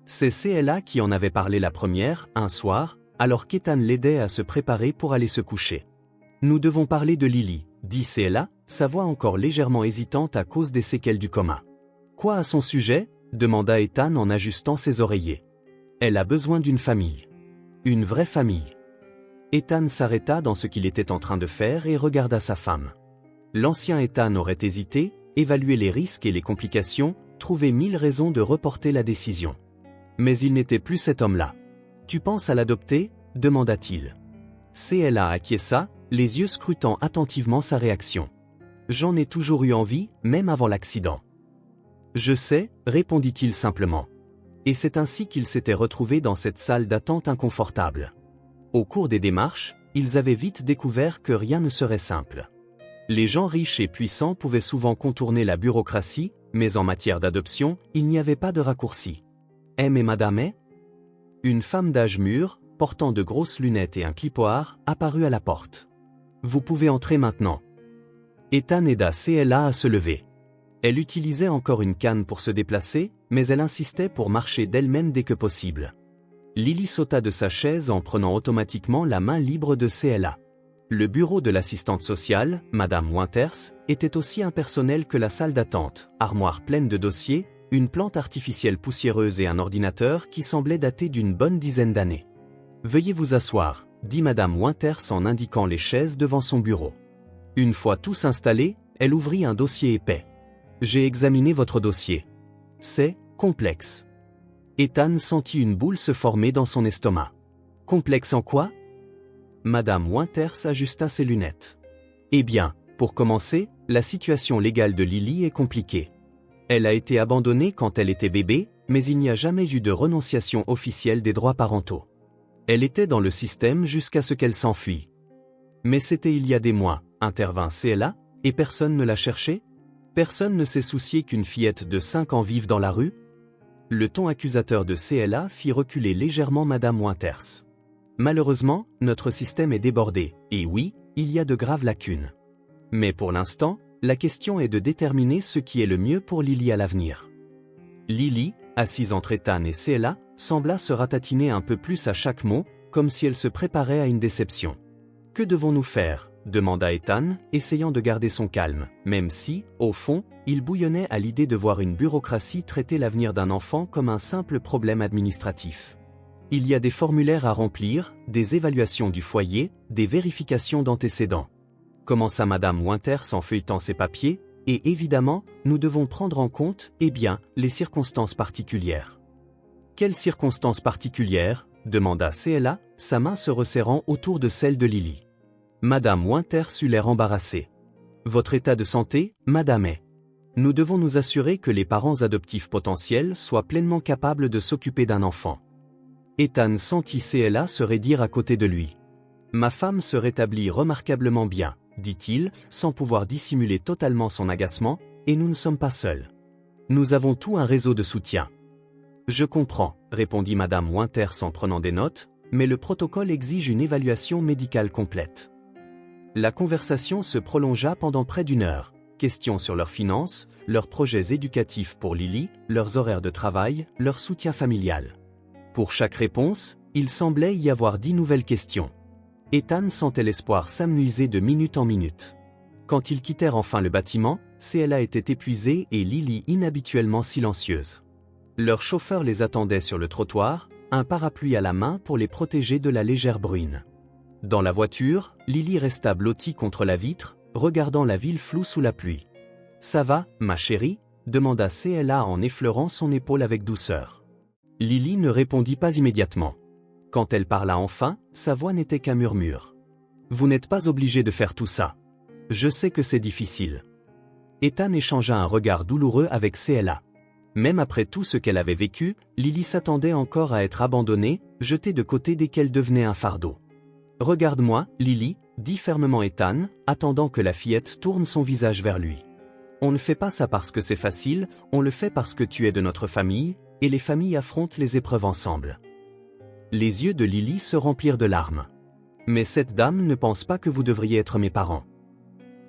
Speaker 1: C'est CLA qui en avait parlé la première, un soir, alors qu'Ethan l'aidait à se préparer pour aller se coucher. « Nous devons parler de Lily », dit CLA, sa voix encore légèrement hésitante à cause des séquelles du coma. « Quoi à son sujet ?» demanda Ethan en ajustant ses oreillers. « Elle a besoin d'une famille. Une vraie famille. » Ethan s'arrêta dans ce qu'il était en train de faire et regarda sa femme. L'ancien Ethan aurait hésité, évalué les risques et les complications, trouvé 1000 raisons de reporter la décision. Mais il n'était plus cet homme-là. « Tu penses à l'adopter » demanda-t-il. CLA acquiesça, les yeux scrutant attentivement sa réaction. « J'en ai toujours eu envie, même avant l'accident. » « Je sais, répondit-il simplement. Et c'est ainsi qu'ils s'étaient retrouvés dans cette salle d'attente inconfortable. Au cours des démarches, ils avaient vite découvert que rien ne serait simple. Les gens riches et puissants pouvaient souvent contourner la bureaucratie, mais en matière d'adoption, il n'y avait pas de raccourci. « M et Madame est ?» Une femme d'âge mûr, portant de grosses lunettes et un clipoir, apparut à la porte. « Vous pouvez entrer maintenant. » Ethan aida CLA à se lever. Elle utilisait encore une canne pour se déplacer, mais elle insistait pour marcher d'elle-même dès que possible. Lily sauta de sa chaise en prenant automatiquement la main libre de CLA. Le bureau de l'assistante sociale, Madame Winters, était aussi impersonnel que la salle d'attente, armoire pleine de dossiers, une plante artificielle poussiéreuse et un ordinateur qui semblait dater d'une bonne dizaine d'années. « Veuillez vous asseoir », dit Madame Winters en indiquant les chaises devant son bureau. Une fois tous installés, elle ouvrit un dossier épais. « J'ai examiné votre dossier. C'est complexe. » Ethan sentit une boule se former dans son estomac. « Complexe en quoi ?» Madame Winters ajusta ses lunettes. « Eh bien, pour commencer, la situation légale de Lily est compliquée. Elle a été abandonnée quand elle était bébé, mais il n'y a jamais eu de renonciation officielle des droits parentaux. Elle était dans le système jusqu'à ce qu'elle s'enfuit. »« Mais c'était il y a des mois, » intervint CLA, « et personne ne l'a cherchée ? Personne ne s'est soucié qu'une fillette de 5 ans vive dans la rue ?» Le ton accusateur de CLA fit reculer légèrement Madame Winters. « Malheureusement, notre système est débordé, et oui, il y a de graves lacunes. Mais pour l'instant, la question est de déterminer ce qui est le mieux pour Lily à l'avenir. » Lily, assise entre Ethan et CLA, sembla se ratatiner un peu plus à chaque mot, comme si elle se préparait à une déception. « Que devons-nous faire ?» demanda Ethan, essayant de garder son calme, même si, au fond, il bouillonnait à l'idée de voir une bureaucratie traiter l'avenir d'un enfant comme un simple problème administratif. Il y a des formulaires à remplir, des évaluations du foyer, des vérifications d'antécédents. Commença Madame Winters en feuilletant ses papiers, et évidemment, nous devons prendre en compte, les circonstances particulières. Quelles circonstances particulières ? Demanda CLA, sa main se resserrant autour de celle de Lily. Madame Winters eut l'air embarrassée. Votre état de santé, Madame est. Nous devons nous assurer que les parents adoptifs potentiels soient pleinement capables de s'occuper d'un enfant. Ethan sentit CLA se raidir à côté de lui. Ma femme se rétablit remarquablement bien, dit-il, sans pouvoir dissimuler totalement son agacement, et nous ne sommes pas seuls. Nous avons tout un réseau de soutien. Je comprends, répondit Madame Winters en prenant des notes, mais le protocole exige une évaluation médicale complète. La conversation se prolongea pendant près d'1 heure. Questions sur leurs finances, leurs projets éducatifs pour Lily, leurs horaires de travail, leur soutien familial. Pour chaque réponse, il semblait y avoir 10 nouvelles questions. Ethan sentait l'espoir s'amenuiser de minute en minute. Quand ils quittèrent enfin le bâtiment, CLA était épuisée et Lily inhabituellement silencieuse. Leur chauffeur les attendait sur le trottoir, un parapluie à la main pour les protéger de la légère bruine. Dans la voiture, Lily resta blottie contre la vitre, regardant la ville floue sous la pluie. « Ça va, ma chérie ?» demanda CLA en effleurant son épaule avec douceur. Lily ne répondit pas immédiatement. Quand elle parla enfin, sa voix n'était qu'un murmure. « Vous n'êtes pas obligé de faire tout ça. Je sais que c'est difficile. » Ethan échangea un regard douloureux avec CLA. Même après tout ce qu'elle avait vécu, Lily s'attendait encore à être abandonnée, jetée de côté dès qu'elle devenait un fardeau. « Regarde-moi, Lily, dit fermement Ethan, attendant que la fillette tourne son visage vers lui. On ne fait pas ça parce que c'est facile, on le fait parce que tu es de notre famille, et les familles affrontent les épreuves ensemble. Les yeux de Lily se remplirent de larmes. Mais cette dame ne pense pas que vous devriez être mes parents.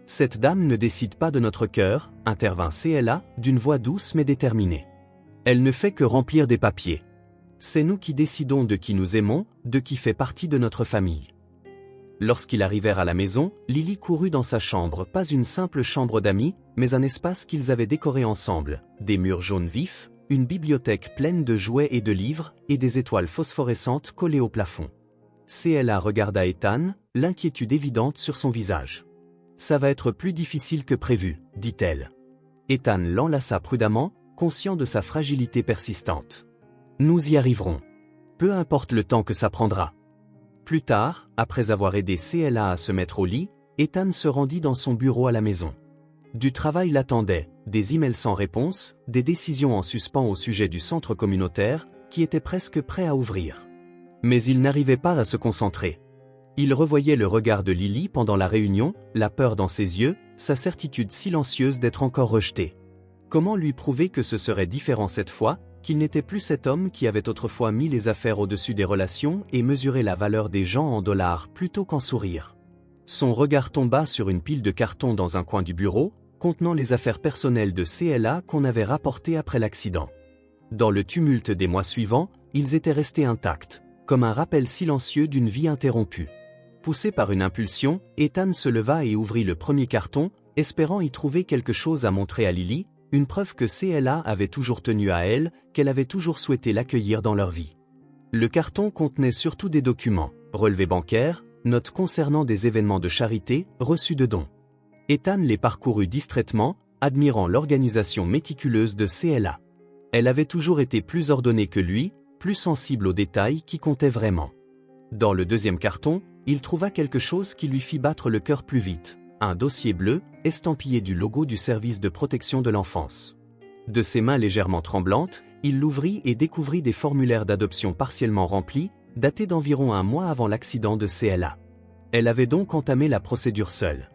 Speaker 1: Cette dame ne décide pas de notre cœur, intervint CLA, d'une voix douce mais déterminée. Elle ne fait que remplir des papiers. C'est nous qui décidons de qui nous aimons, de qui fait partie de notre famille. Lorsqu'ils arrivèrent à la maison, Lily courut dans sa chambre, pas une simple chambre d'amis, mais un espace qu'ils avaient décoré ensemble, des murs jaunes vifs, une bibliothèque pleine de jouets et de livres, et des étoiles phosphorescentes collées au plafond. CLA regarda Ethan, l'inquiétude évidente sur son visage. « Ça va être plus difficile que prévu, dit-elle. Ethan l'enlaça prudemment, conscient de sa fragilité persistante. « Nous y arriverons. Peu importe le temps que ça prendra. » Plus tard, après avoir aidé CLA à se mettre au lit, Ethan se rendit dans son bureau à la maison. Du travail l'attendait, des emails sans réponse, des décisions en suspens au sujet du centre communautaire, qui était presque prêt à ouvrir. Mais il n'arrivait pas à se concentrer. Il revoyait le regard de Lily pendant la réunion, la peur dans ses yeux, sa certitude silencieuse d'être encore rejeté. Comment lui prouver que ce serait différent cette fois, qu'il n'était plus cet homme qui avait autrefois mis les affaires au-dessus des relations et mesuré la valeur des gens en dollars plutôt qu'en sourires. Son regard tomba sur une pile de cartons dans un coin du bureau, contenant les affaires personnelles de CLA qu'on avait rapportées après l'accident. Dans le tumulte des mois suivants, ils étaient restés intacts, comme un rappel silencieux d'une vie interrompue. Poussé par une impulsion, Ethan se leva et ouvrit le premier carton, espérant y trouver quelque chose à montrer à Lily, une preuve que CLA avait toujours tenu à elle, qu'elle avait toujours souhaité l'accueillir dans leur vie. Le carton contenait surtout des documents, relevés bancaires, notes concernant des événements de charité, reçus de dons. Ethan les parcourut distraitement, admirant l'organisation méticuleuse de CLA. Elle avait toujours été plus ordonnée que lui, plus sensible aux détails qui comptaient vraiment. Dans le deuxième carton, il trouva quelque chose qui lui fit battre le cœur plus vite. Un dossier bleu, estampillé du logo du service de protection de l'enfance. De ses mains légèrement tremblantes, il l'ouvrit et découvrit des formulaires d'adoption partiellement remplis, datés d'environ un mois avant l'accident de CLA. Elle avait donc entamé la procédure seule.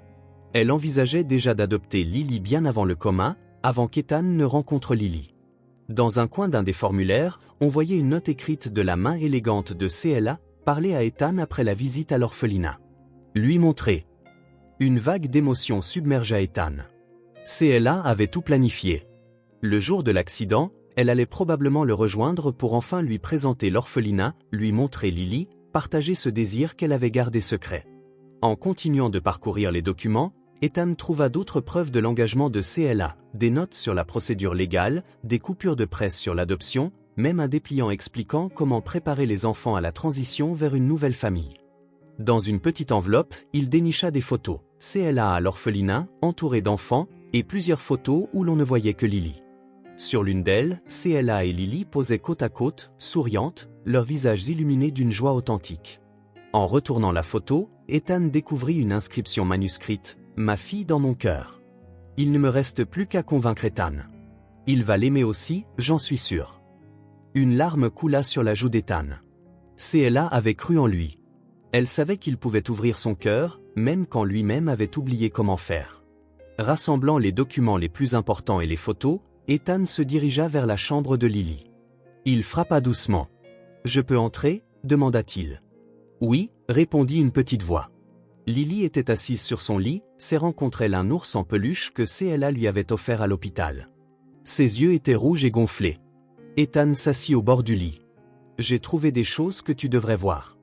Speaker 1: Elle envisageait déjà d'adopter Lily bien avant le coma, avant qu'Ethan ne rencontre Lily. Dans un coin d'un des formulaires, on voyait une note écrite de la main élégante de CLA, parler à Ethan après la visite à l'orphelinat. Lui montrer. Une vague d'émotion submergea Ethan. CLA avait tout planifié. Le jour de l'accident, elle allait probablement le rejoindre pour enfin lui présenter l'orphelinat, lui montrer Lily, partager ce désir qu'elle avait gardé secret. En continuant de parcourir les documents, Ethan trouva d'autres preuves de l'engagement de CLA, des notes sur la procédure légale, des coupures de presse sur l'adoption, même un dépliant expliquant comment préparer les enfants à la transition vers une nouvelle famille. Dans une petite enveloppe, il dénicha des photos, CLA à l'orphelinat, entouré d'enfants, et plusieurs photos où l'on ne voyait que Lily. Sur l'une d'elles, CLA et Lily posaient côte à côte, souriantes, leurs visages illuminés d'une joie authentique. En retournant la photo, Ethan découvrit une inscription manuscrite, « Ma fille dans mon cœur ». Il ne me reste plus qu'à convaincre Ethan. Il va l'aimer aussi, j'en suis sûr. Une larme coula sur la joue d'Ethan. CLA avait cru en lui. Elle savait qu'il pouvait ouvrir son cœur, même quand lui-même avait oublié comment faire. Rassemblant les documents les plus importants et les photos, Ethan se dirigea vers la chambre de Lily. Il frappa doucement. « Je peux entrer » demanda-t-il. « Oui » répondit une petite voix. Lily était assise sur son lit, serrant contre elle un ours en peluche que CLA lui avait offert à l'hôpital. Ses yeux étaient rouges et gonflés. Ethan s'assit au bord du lit. « J'ai trouvé des choses que tu devrais voir. »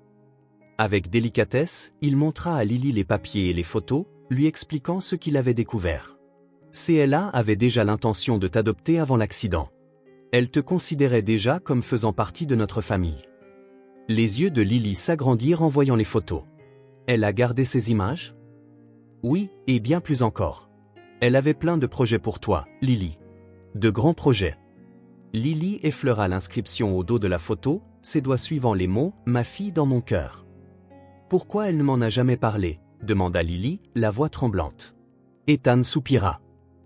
Speaker 1: Avec délicatesse, il montra à Lily les papiers et les photos, lui expliquant ce qu'il avait découvert. CLA avait déjà l'intention de t'adopter avant l'accident. Elle te considérait déjà comme faisant partie de notre famille. Les yeux de Lily s'agrandirent en voyant les photos. Elle a gardé ces images? Oui, et bien plus encore. Elle avait plein de projets pour toi, Lily. De grands projets. Lily effleura l'inscription au dos de la photo, ses doigts suivant les mots « Ma fille dans mon cœur ». Pourquoi elle ne m'en a jamais parlé? Demanda Lily, la voix tremblante. Ethan soupira.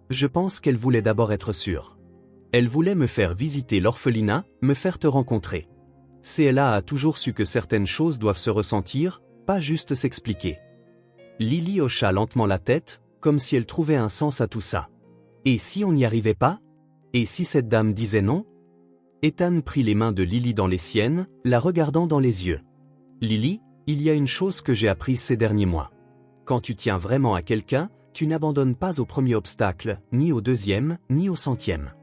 Speaker 1: Je pense qu'elle voulait d'abord être sûre. Elle voulait me faire visiter l'orphelinat, me faire te rencontrer. CLA a toujours su que certaines choses doivent se ressentir, pas juste s'expliquer. Lily hocha lentement la tête, comme si elle trouvait un sens à tout ça. Et si on n'y arrivait pas? Et si cette dame disait non? Ethan prit les mains de Lily dans les siennes, la regardant dans les yeux. Lily, il y a une chose que j'ai apprise ces derniers mois. Quand tu tiens vraiment à quelqu'un, tu n'abandonnes pas au premier obstacle, ni au deuxième, ni au centième.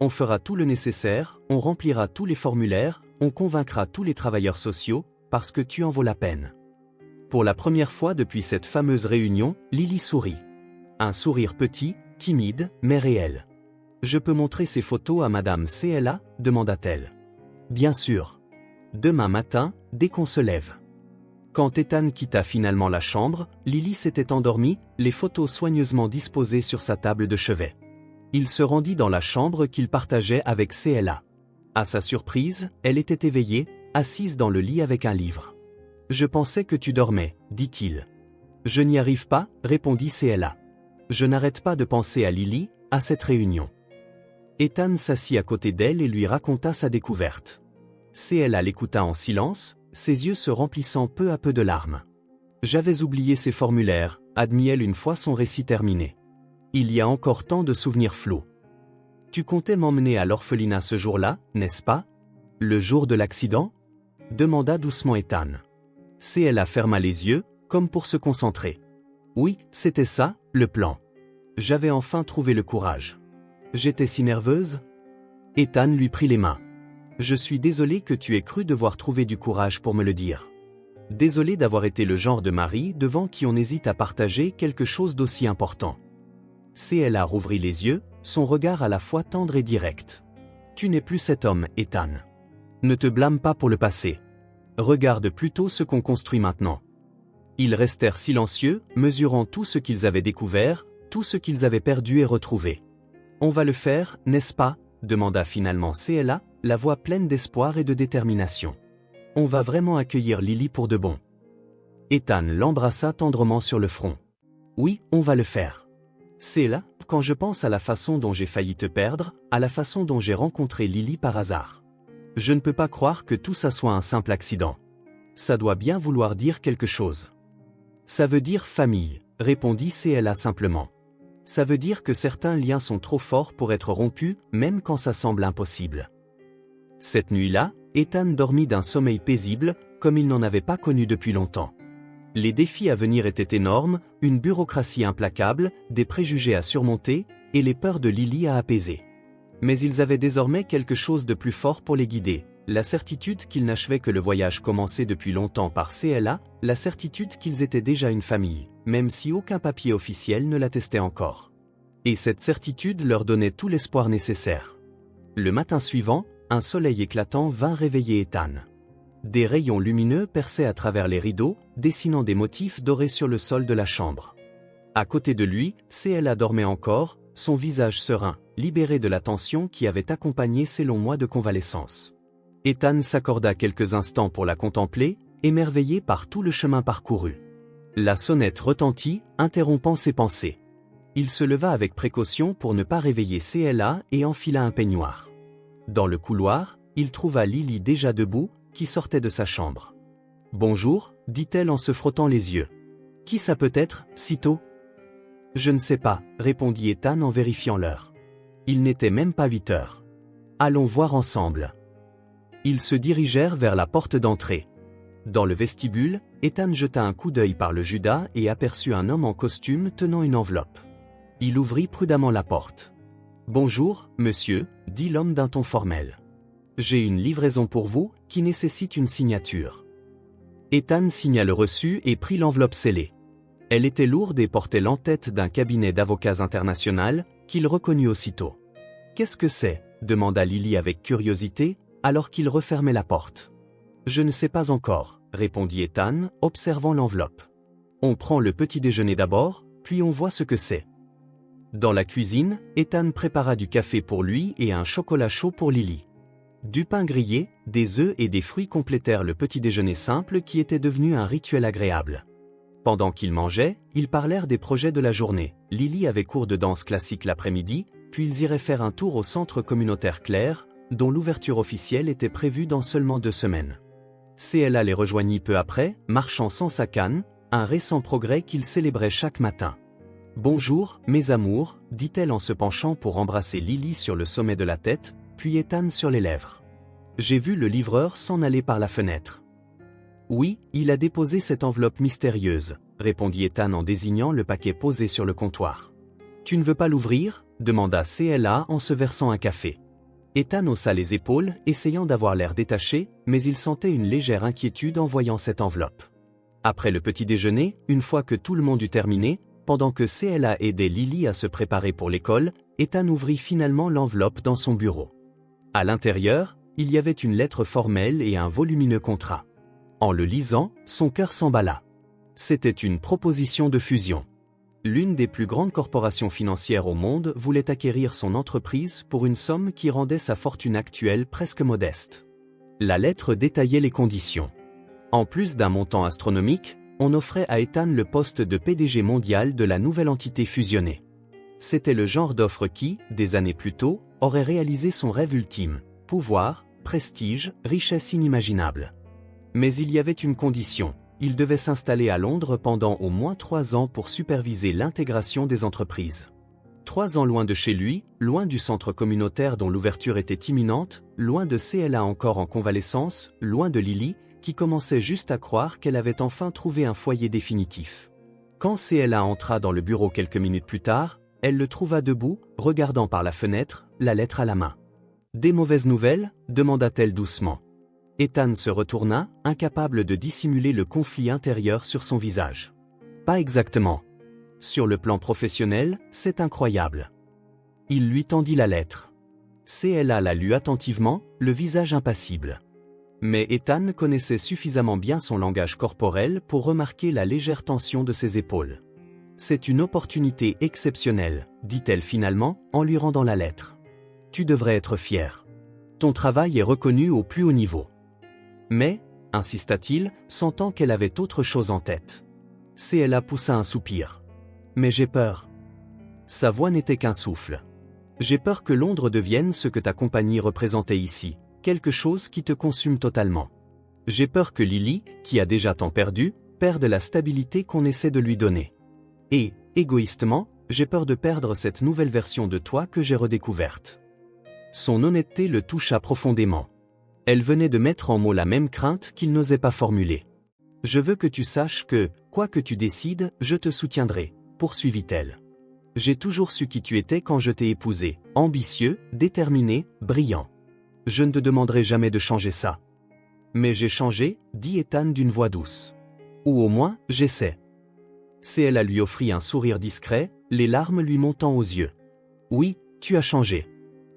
Speaker 1: On fera tout le nécessaire, on remplira tous les formulaires, on convaincra tous les travailleurs sociaux, parce que tu en vaux la peine. Pour la première fois depuis cette fameuse réunion, Lily sourit. Un sourire petit, timide, mais réel. « Je peux montrer ces photos à Madame CLA ?» demanda-t-elle. « Bien sûr. Demain matin, dès qu'on se lève. » Quand Ethan quitta finalement la chambre, Lily s'était endormie, les photos soigneusement disposées sur sa table de chevet. Il se rendit dans la chambre qu'il partageait avec CLA. À sa surprise, elle était éveillée, assise dans le lit avec un livre. « Je pensais que tu dormais, dit-il. »« Je n'y arrive pas, répondit CLA. Je n'arrête pas de penser à Lily, à cette réunion. » Ethan s'assit à côté d'elle et lui raconta sa découverte. CLA l'écouta en silence, ses yeux se remplissant peu à peu de larmes. « J'avais oublié ces formulaires, admit-elle une fois son récit terminé. Il y a encore tant de souvenirs flous. Tu comptais m'emmener à l'orphelinat ce jour-là, n'est-ce pas? Le jour de l'accident? Demanda doucement Ethan. CLA ferma les yeux, comme pour se concentrer. Oui, c'était ça, le plan. J'avais enfin trouvé le courage. J'étais si nerveuse. Ethan lui prit les mains. Je suis désolé que tu aies cru devoir trouver du courage pour me le dire. Désolé d'avoir été le genre de mari devant qui on hésite à partager quelque chose d'aussi important. CLA rouvrit les yeux, son regard à la fois tendre et direct. Tu n'es plus cet homme, Ethan. Ne te blâme pas pour le passé. Regarde plutôt ce qu'on construit maintenant. Ils restèrent silencieux, mesurant tout ce qu'ils avaient découvert, tout ce qu'ils avaient perdu et retrouvé. On va le faire, n'est-ce pas? Demanda finalement CLA, la voix pleine d'espoir et de détermination. On va vraiment accueillir Lily pour de bon. Ethan l'embrassa tendrement sur le front. Oui, on va le faire. CLA, quand je pense à la façon dont j'ai failli te perdre, à la façon dont j'ai rencontré Lily par hasard. Je ne peux pas croire que tout ça soit un simple accident. Ça doit bien vouloir dire quelque chose. Ça veut dire famille, répondit CLA simplement. Ça veut dire que certains liens sont trop forts pour être rompus, même quand ça semble impossible. Cette nuit-là, Ethan dormit d'un sommeil paisible, comme il n'en avait pas connu depuis longtemps. Les défis à venir étaient énormes, une bureaucratie implacable, des préjugés à surmonter, et les peurs de Lily à apaiser. Mais ils avaient désormais quelque chose de plus fort pour les guider, la certitude qu'ils n'achevaient que le voyage commencé depuis longtemps par CLA, la certitude qu'ils étaient déjà une famille, même si aucun papier officiel ne l'attestait encore. Et cette certitude leur donnait tout l'espoir nécessaire. Le matin suivant, un soleil éclatant vint réveiller Ethan. Des rayons lumineux perçaient à travers les rideaux, dessinant des motifs dorés sur le sol de la chambre. À côté de lui, CLA dormait encore, son visage serein, libéré de la tension qui avait accompagné ces longs mois de convalescence. Ethan s'accorda quelques instants pour la contempler, émerveillé par tout le chemin parcouru. La sonnette retentit, interrompant ses pensées. Il se leva avec précaution pour ne pas réveiller CLA et enfila un peignoir. Dans le couloir, il trouva Lily déjà debout, qui sortait de sa chambre. « Bonjour », dit-elle en se frottant les yeux. « Qui ça peut être, si tôt ?»« Je ne sais pas », répondit Ethan en vérifiant l'heure. Il n'était même pas 8 heures. « Allons voir ensemble. » Ils se dirigèrent vers la porte d'entrée. Dans le vestibule, Ethan jeta un coup d'œil par le judas et aperçut un homme en costume tenant une enveloppe. Il ouvrit prudemment la porte. « Bonjour, monsieur », dit l'homme d'un ton formel. « J'ai une livraison pour vous, qui nécessite une signature. » Ethan signa le reçu et prit l'enveloppe scellée. Elle était lourde et portait l'entête d'un cabinet d'avocats international, qu'il reconnut aussitôt. « Qu'est-ce que c'est » demanda Lily avec curiosité, alors qu'il refermait la porte. « Je ne sais pas encore », répondit Ethan, observant l'enveloppe. « On prend le petit déjeuner d'abord, puis on voit ce que c'est. » Dans la cuisine, Ethan prépara du café pour lui et un chocolat chaud pour Lily. Du pain grillé, des œufs et des fruits complétèrent le petit déjeuner simple qui était devenu un rituel agréable. Pendant qu'ils mangeaient, ils parlèrent des projets de la journée. Lily avait cours de danse classique l'après-midi, puis ils iraient faire un tour au centre communautaire Claire, dont l'ouverture officielle était prévue dans seulement 2 semaines. CLA les rejoignit peu après, marchant sans sa canne, un récent progrès qu'il célébrait chaque matin. « Bonjour, mes amours, dit-elle en se penchant pour embrasser Lily sur le sommet de la tête, puis Ethan sur les lèvres. J'ai vu le livreur s'en aller par la fenêtre. Oui, il a déposé cette enveloppe mystérieuse, répondit Ethan en désignant le paquet posé sur le comptoir. Tu ne veux pas l'ouvrir? Demanda CLA en se versant un café. Ethan haussa les épaules, essayant d'avoir l'air détaché, mais il sentait une légère inquiétude en voyant cette enveloppe. Après le petit déjeuner, une fois que tout le monde eut terminé, pendant que CLA aidait Lily à se préparer pour l'école, Ethan ouvrit finalement l'enveloppe dans son bureau. À l'intérieur, il y avait une lettre formelle et un volumineux contrat. En le lisant, son cœur s'emballa. C'était une proposition de fusion. L'une des plus grandes corporations financières au monde voulait acquérir son entreprise pour une somme qui rendait sa fortune actuelle presque modeste. La lettre détaillait les conditions. En plus d'un montant astronomique, on offrait à Ethan le poste de PDG mondial de la nouvelle entité fusionnée. C'était le genre d'offre qui, des années plus tôt, aurait réalisé son rêve ultime: pouvoir, prestige, richesse inimaginable. Mais il y avait une condition: il devait s'installer à Londres pendant au moins 3 ans pour superviser l'intégration des entreprises. 3 ans loin de chez lui, loin du centre communautaire dont l'ouverture était imminente, loin de CLA encore en convalescence, loin de Lily, qui commençait juste à croire qu'elle avait enfin trouvé un foyer définitif. Quand CLA entra dans le bureau quelques minutes plus tard, elle le trouva debout, regardant par la fenêtre, la lettre à la main. « Des mauvaises nouvelles ?» demanda-t-elle doucement. Ethan se retourna, incapable de dissimuler le conflit intérieur sur son visage. « Pas exactement. Sur le plan professionnel, c'est incroyable. » Il lui tendit la lettre. CLA la lut attentivement, le visage impassible. Mais Ethan connaissait suffisamment bien son langage corporel pour remarquer la légère tension de ses épaules. « C'est une opportunité exceptionnelle, dit-elle finalement, en lui rendant la lettre. Tu devrais être fier. Ton travail est reconnu au plus haut niveau. » Mais, insista-t-il, sentant qu'elle avait autre chose en tête. CLA poussa un soupir. « Mais j'ai peur. » Sa voix n'était qu'un souffle. « J'ai peur que Londres devienne ce que ta compagnie représentait ici. Quelque chose qui te consume totalement. J'ai peur que Lily, qui a déjà tant perdu, perde la stabilité qu'on essaie de lui donner. Et, égoïstement, j'ai peur de perdre cette nouvelle version de toi que j'ai redécouverte. » Son honnêteté le toucha profondément. Elle venait de mettre en mots la même crainte qu'il n'osait pas formuler. « Je veux que tu saches que, quoi que tu décides, je te soutiendrai, » poursuivit-elle. « J'ai toujours su qui tu étais quand je t'ai épousé, ambitieux, déterminé, brillant. Je ne te demanderai jamais de changer ça. »« Mais j'ai changé, » dit Ethan d'une voix douce. « Ou au moins, j'essaie. » CLA lui offrit un sourire discret, les larmes lui montant aux yeux. « Oui, tu as changé.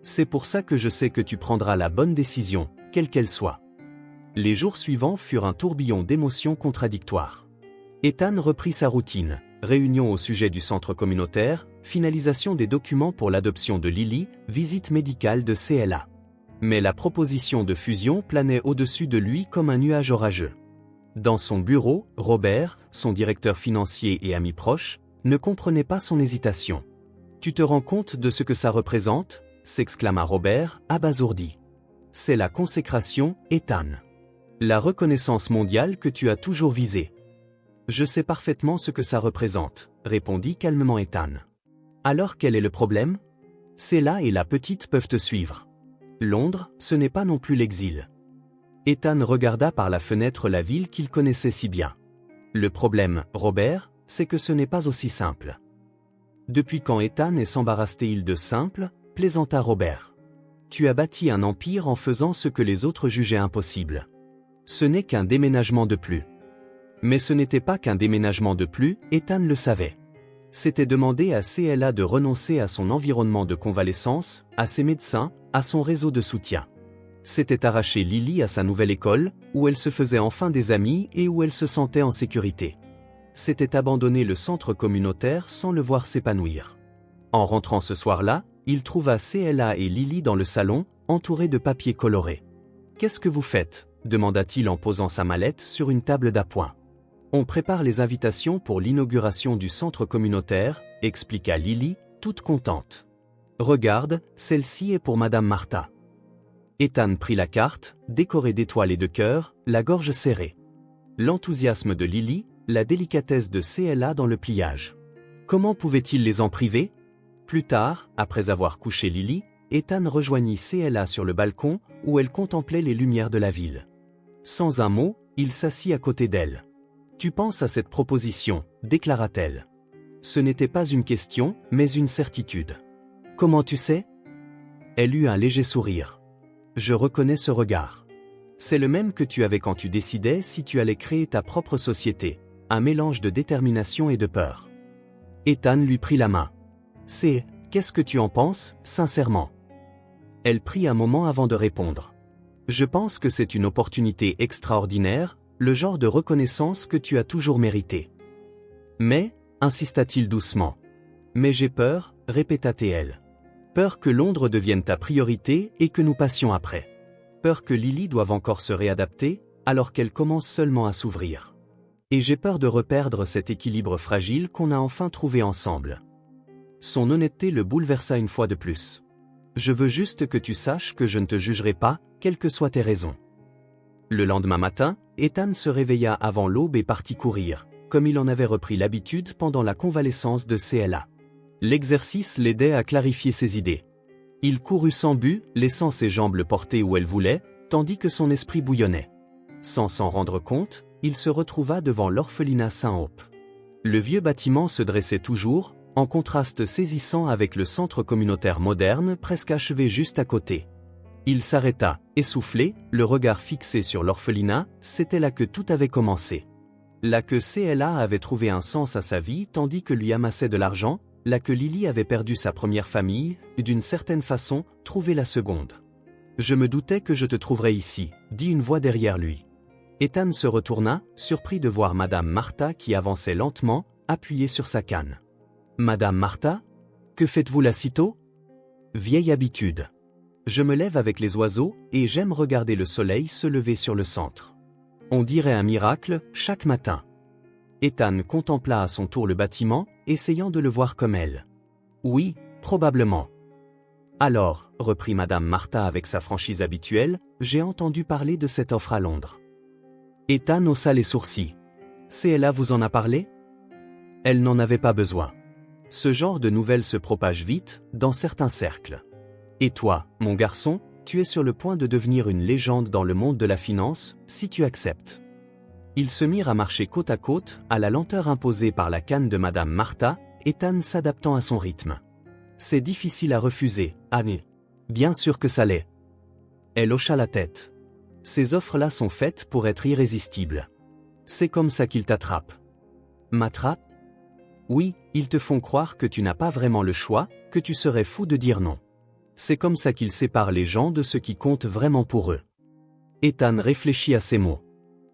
Speaker 1: C'est pour ça que je sais que tu prendras la bonne décision, quelle qu'elle soit. » Les jours suivants furent un tourbillon d'émotions contradictoires. Ethan reprit sa routine, réunion au sujet du centre communautaire, finalisation des documents pour l'adoption de Lily, visite médicale de CLA. Mais la proposition de fusion planait au-dessus de lui comme un nuage orageux. Dans son bureau, Robert, son directeur financier et ami proche, ne comprenait pas son hésitation. « Tu te rends compte de ce que ça représente ?» s'exclama Robert, abasourdi. « C'est la consécration, Ethan. La reconnaissance mondiale que tu as toujours visée. »« Je sais parfaitement ce que ça représente, » répondit calmement Ethan. « Alors quel est le problème ? C'est là et la petite peuvent te suivre. Londres, ce n'est pas non plus l'exil. » Ethan regarda par la fenêtre la ville qu'il connaissait si bien. « Le problème, Robert, c'est que ce n'est pas aussi simple. » « Depuis quand Ethan s'embarrasse-t-il de simple ?» plaisanta Robert. « Tu as bâti un empire en faisant ce que les autres jugeaient impossible. Ce n'est qu'un déménagement de plus. » Mais ce n'était pas qu'un déménagement de plus, Ethan le savait. C'était demander à CLA de renoncer à son environnement de convalescence, à ses médecins, à son réseau de soutien. C'était arracher Lily à sa nouvelle école, où elle se faisait enfin des amis et où elle se sentait en sécurité. C'était abandonner le centre communautaire sans le voir s'épanouir. En rentrant ce soir-là, il trouva CLA et Lily dans le salon, entourés de papiers colorés. « Qu'est-ce que vous faites ?» demanda-t-il en posant sa mallette sur une table d'appoint. « On prépare les invitations pour l'inauguration du centre communautaire, » expliqua Lily, toute contente. « Regarde, celle-ci est pour Madame Martha. » Ethan prit la carte, décorée d'étoiles et de cœurs, la gorge serrée. L'enthousiasme de Lily, la délicatesse de CLA dans le pliage. « Comment pouvait-il les en priver? Plus tard, après avoir couché Lily, Ethan rejoignit CLA sur le balcon, où elle contemplait les lumières de la ville. Sans un mot, il s'assit à côté d'elle. « Tu penses à cette proposition », déclara-t-elle. Ce n'était pas une question, mais une certitude. « Comment tu sais ?» Elle eut un léger sourire. « Je reconnais ce regard. C'est le même que tu avais quand tu décidais si tu allais créer ta propre société, un mélange de détermination et de peur. » Ethan lui prit la main. « Qu'est-ce que tu en penses, sincèrement ?» Elle prit un moment avant de répondre. « Je pense que c'est une opportunité extraordinaire, le genre de reconnaissance que tu as toujours mérité. » « Mais, insista-t-il doucement. « Mais j'ai peur, répéta-t-elle. Peur que Londres devienne ta priorité et que nous passions après. Peur que Lily doive encore se réadapter, alors qu'elle commence seulement à s'ouvrir. Et j'ai peur de reperdre cet équilibre fragile qu'on a enfin trouvé ensemble. » Son honnêteté le bouleversa une fois de plus. « Je veux juste que tu saches que je ne te jugerai pas, quelles que soient tes raisons. » Le lendemain matin, Ethan se réveilla avant l'aube et partit courir, comme il en avait repris l'habitude pendant la convalescence de CLA. L'exercice l'aidait à clarifier ses idées. Il courut sans but, laissant ses jambes le porter où elles voulaient, tandis que son esprit bouillonnait. Sans s'en rendre compte, il se retrouva devant l'orphelinat Saint-Hope. Le vieux bâtiment se dressait toujours, en contraste saisissant avec le centre communautaire moderne presque achevé juste à côté. Il s'arrêta, essoufflé, le regard fixé sur l'orphelinat, c'était là que tout avait commencé. Là que CLA avait trouvé un sens à sa vie tandis que lui amassait de l'argent, là que Lily avait perdu sa première famille, et d'une certaine façon, trouvé la seconde. « Je me doutais que je te trouverais ici », dit une voix derrière lui. Ethan se retourna, surpris de voir Madame Martha qui avançait lentement, appuyée sur sa canne. « Madame Martha? Que faites-vous là si tôt ?»« Vieille habitude. Je me lève avec les oiseaux, et j'aime regarder le soleil se lever sur le centre. On dirait un miracle, chaque matin. » Ethan contempla à son tour le bâtiment, essayant de le voir comme elle. « Oui, probablement. »« Alors, » reprit Madame Martha avec sa franchise habituelle, « j'ai entendu parler de cette offre à Londres. » Ethan haussa les sourcils. « CLA vous en a parlé ?» Elle n'en avait pas besoin. Ce genre de nouvelles se propage vite, dans certains cercles. Et toi, mon garçon, tu es sur le point de devenir une légende dans le monde de la finance, si tu acceptes. Ils se mirent à marcher côte à côte, à la lenteur imposée par la canne de Madame Martha, Ethan s'adaptant à son rythme. C'est difficile à refuser, Annie. Bien sûr que ça l'est. Elle hocha la tête. Ces offres-là sont faites pour être irrésistibles. C'est comme ça qu'ils t'attrapent. M'attrapent? Oui, ils te font croire que tu n'as pas vraiment le choix, que tu serais fou de dire non. C'est comme ça qu'ils séparent les gens de ce qui compte vraiment pour eux. Ethan réfléchit à ces mots.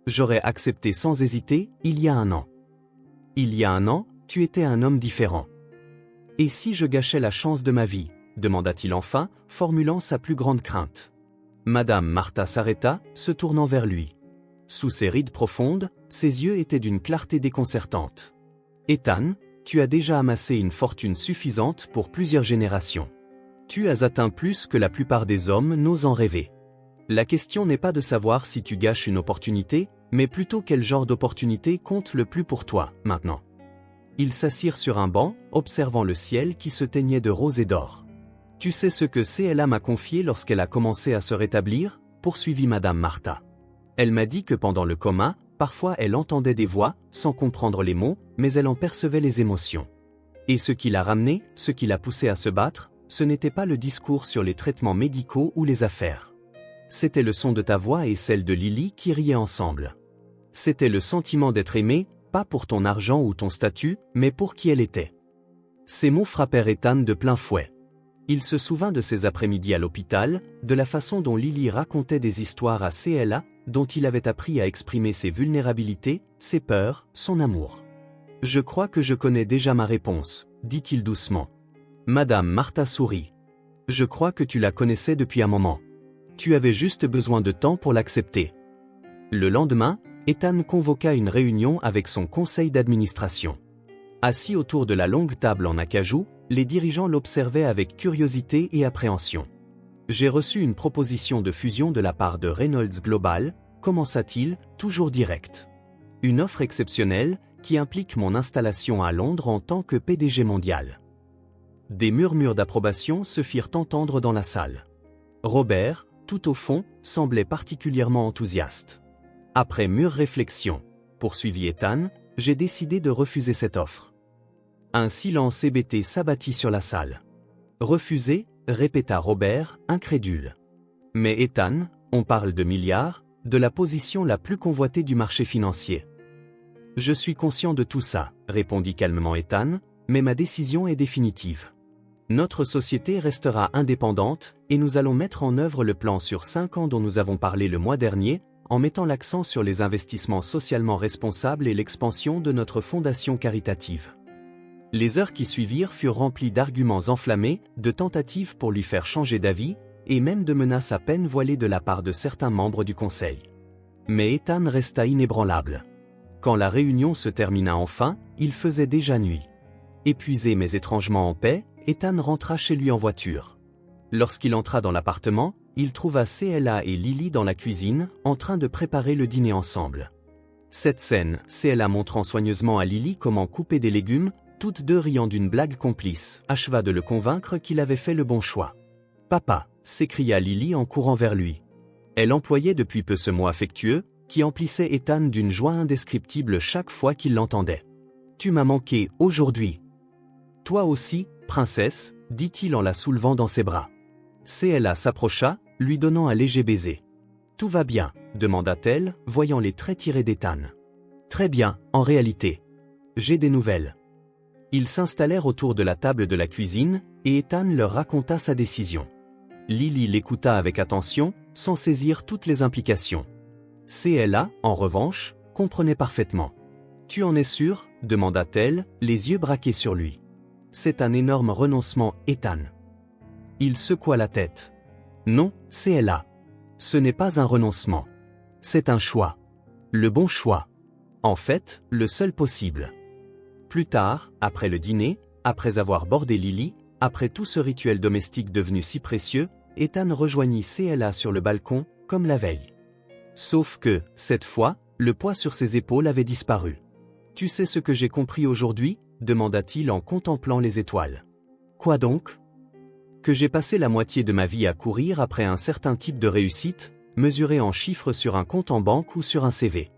Speaker 1: J'aurais accepté sans hésiter, il y a un an. Il y a un an, tu étais un homme différent. Et si je gâchais la chance de ma vie, demanda-t-il enfin, formulant sa plus grande crainte. Madame Martha s'arrêta, se tournant vers lui. Sous ses rides profondes, ses yeux étaient d'une clarté déconcertante. Ethan, tu as déjà amassé une fortune suffisante pour plusieurs générations. Tu as atteint plus que la plupart des hommes n'osent en rêver. La question n'est pas de savoir si tu gâches une opportunité, mais plutôt quel genre d'opportunité compte le plus pour toi, maintenant. Ils s'assirent sur un banc, observant le ciel qui se teignait de rose et d'or. Tu sais ce que CLA m'a confié lorsqu'elle a commencé à se rétablir, poursuivit Madame Martha. Elle m'a dit que pendant le coma, parfois elle entendait des voix, sans comprendre les mots, mais elle en percevait les émotions. Et ce qui l'a ramenée, ce qui l'a poussée à se battre, ce n'était pas le discours sur les traitements médicaux ou les affaires. C'était le son de ta voix et celle de Lily qui riaient ensemble. C'était le sentiment d'être aimé, pas pour ton argent ou ton statut, mais pour qui elle était. Ces mots frappèrent Ethan de plein fouet. Il se souvint de ses après-midi à l'hôpital, de la façon dont Lily racontait des histoires à CLA, dont il avait appris à exprimer ses vulnérabilités, ses peurs, son amour. « Je crois que je connais déjà ma réponse, » dit-il doucement. Madame Martha sourit. « Je crois que tu la connaissais depuis un moment. Tu avais juste besoin de temps pour l'accepter. » Le lendemain, Ethan convoqua une réunion avec son conseil d'administration. Assis autour de la longue table en acajou, les dirigeants l'observaient avec curiosité et appréhension. « J'ai reçu une proposition de fusion de la part de Reynolds Global, commença-t-il, toujours direct. Une offre exceptionnelle, qui implique mon installation à Londres en tant que PDG mondial. Des murmures d'approbation se firent entendre dans la salle. Robert, tout au fond, semblait particulièrement enthousiaste. Après mûre réflexion, poursuivit Ethan, j'ai décidé de refuser cette offre. Un silence hébété s'abattit sur la salle. Refuser, répéta Robert, incrédule. Mais Ethan, on parle de milliards, de la position la plus convoitée du marché financier. Je suis conscient de tout ça, répondit calmement Ethan, mais ma décision est définitive. Notre société restera indépendante et nous allons mettre en œuvre le plan sur 5 ans dont nous avons parlé le mois dernier, en mettant l'accent sur les investissements socialement responsables et l'expansion de notre fondation caritative. Les heures qui suivirent furent remplies d'arguments enflammés, de tentatives pour lui faire changer d'avis, et même de menaces à peine voilées de la part de certains membres du conseil. Mais Ethan resta inébranlable. Quand la réunion se termina enfin, il faisait déjà nuit. Épuisé mais étrangement en paix, Ethan rentra chez lui en voiture. Lorsqu'il entra dans l'appartement, il trouva CLA et Lily dans la cuisine, en train de préparer le dîner ensemble. Cette scène, CLA montrant soigneusement à Lily comment couper des légumes, toutes deux riant d'une blague complice, acheva de le convaincre qu'il avait fait le bon choix. « Papa !» s'écria Lily en courant vers lui. Elle employait depuis peu ce mot affectueux, qui emplissait Ethan d'une joie indescriptible chaque fois qu'il l'entendait. « Tu m'as manqué aujourd'hui. »« Toi aussi, princesse » dit-il en la soulevant dans ses bras. CLA s'approcha, lui donnant un léger baiser. « Tout va bien ?» demanda-t-elle, voyant les traits tirés d'Ethan. « Très bien, en réalité. J'ai des nouvelles. » Ils s'installèrent autour de la table de la cuisine, et Ethan leur raconta sa décision. Lily l'écouta avec attention, sans saisir toutes les implications. CLA, en revanche, comprenait parfaitement. « Tu en es sûr ?» demanda-t-elle, les yeux braqués sur lui. « C'est un énorme renoncement, Ethan. » Il secoua la tête. « Non, CLA. Ce n'est pas un renoncement. C'est un choix. Le bon choix. En fait, le seul possible. » Plus tard, après le dîner, après avoir bordé Lily, après tout ce rituel domestique devenu si précieux, Ethan rejoignit CLA sur le balcon, comme la veille. Sauf que, cette fois, le poids sur ses épaules avait disparu. « Tu sais ce que j'ai compris aujourd'hui ?» demanda-t-il en contemplant les étoiles. « Quoi donc ?»« Que j'ai passé la moitié de ma vie à courir après un certain type de réussite, mesuré en chiffres sur un compte en banque ou sur un CV.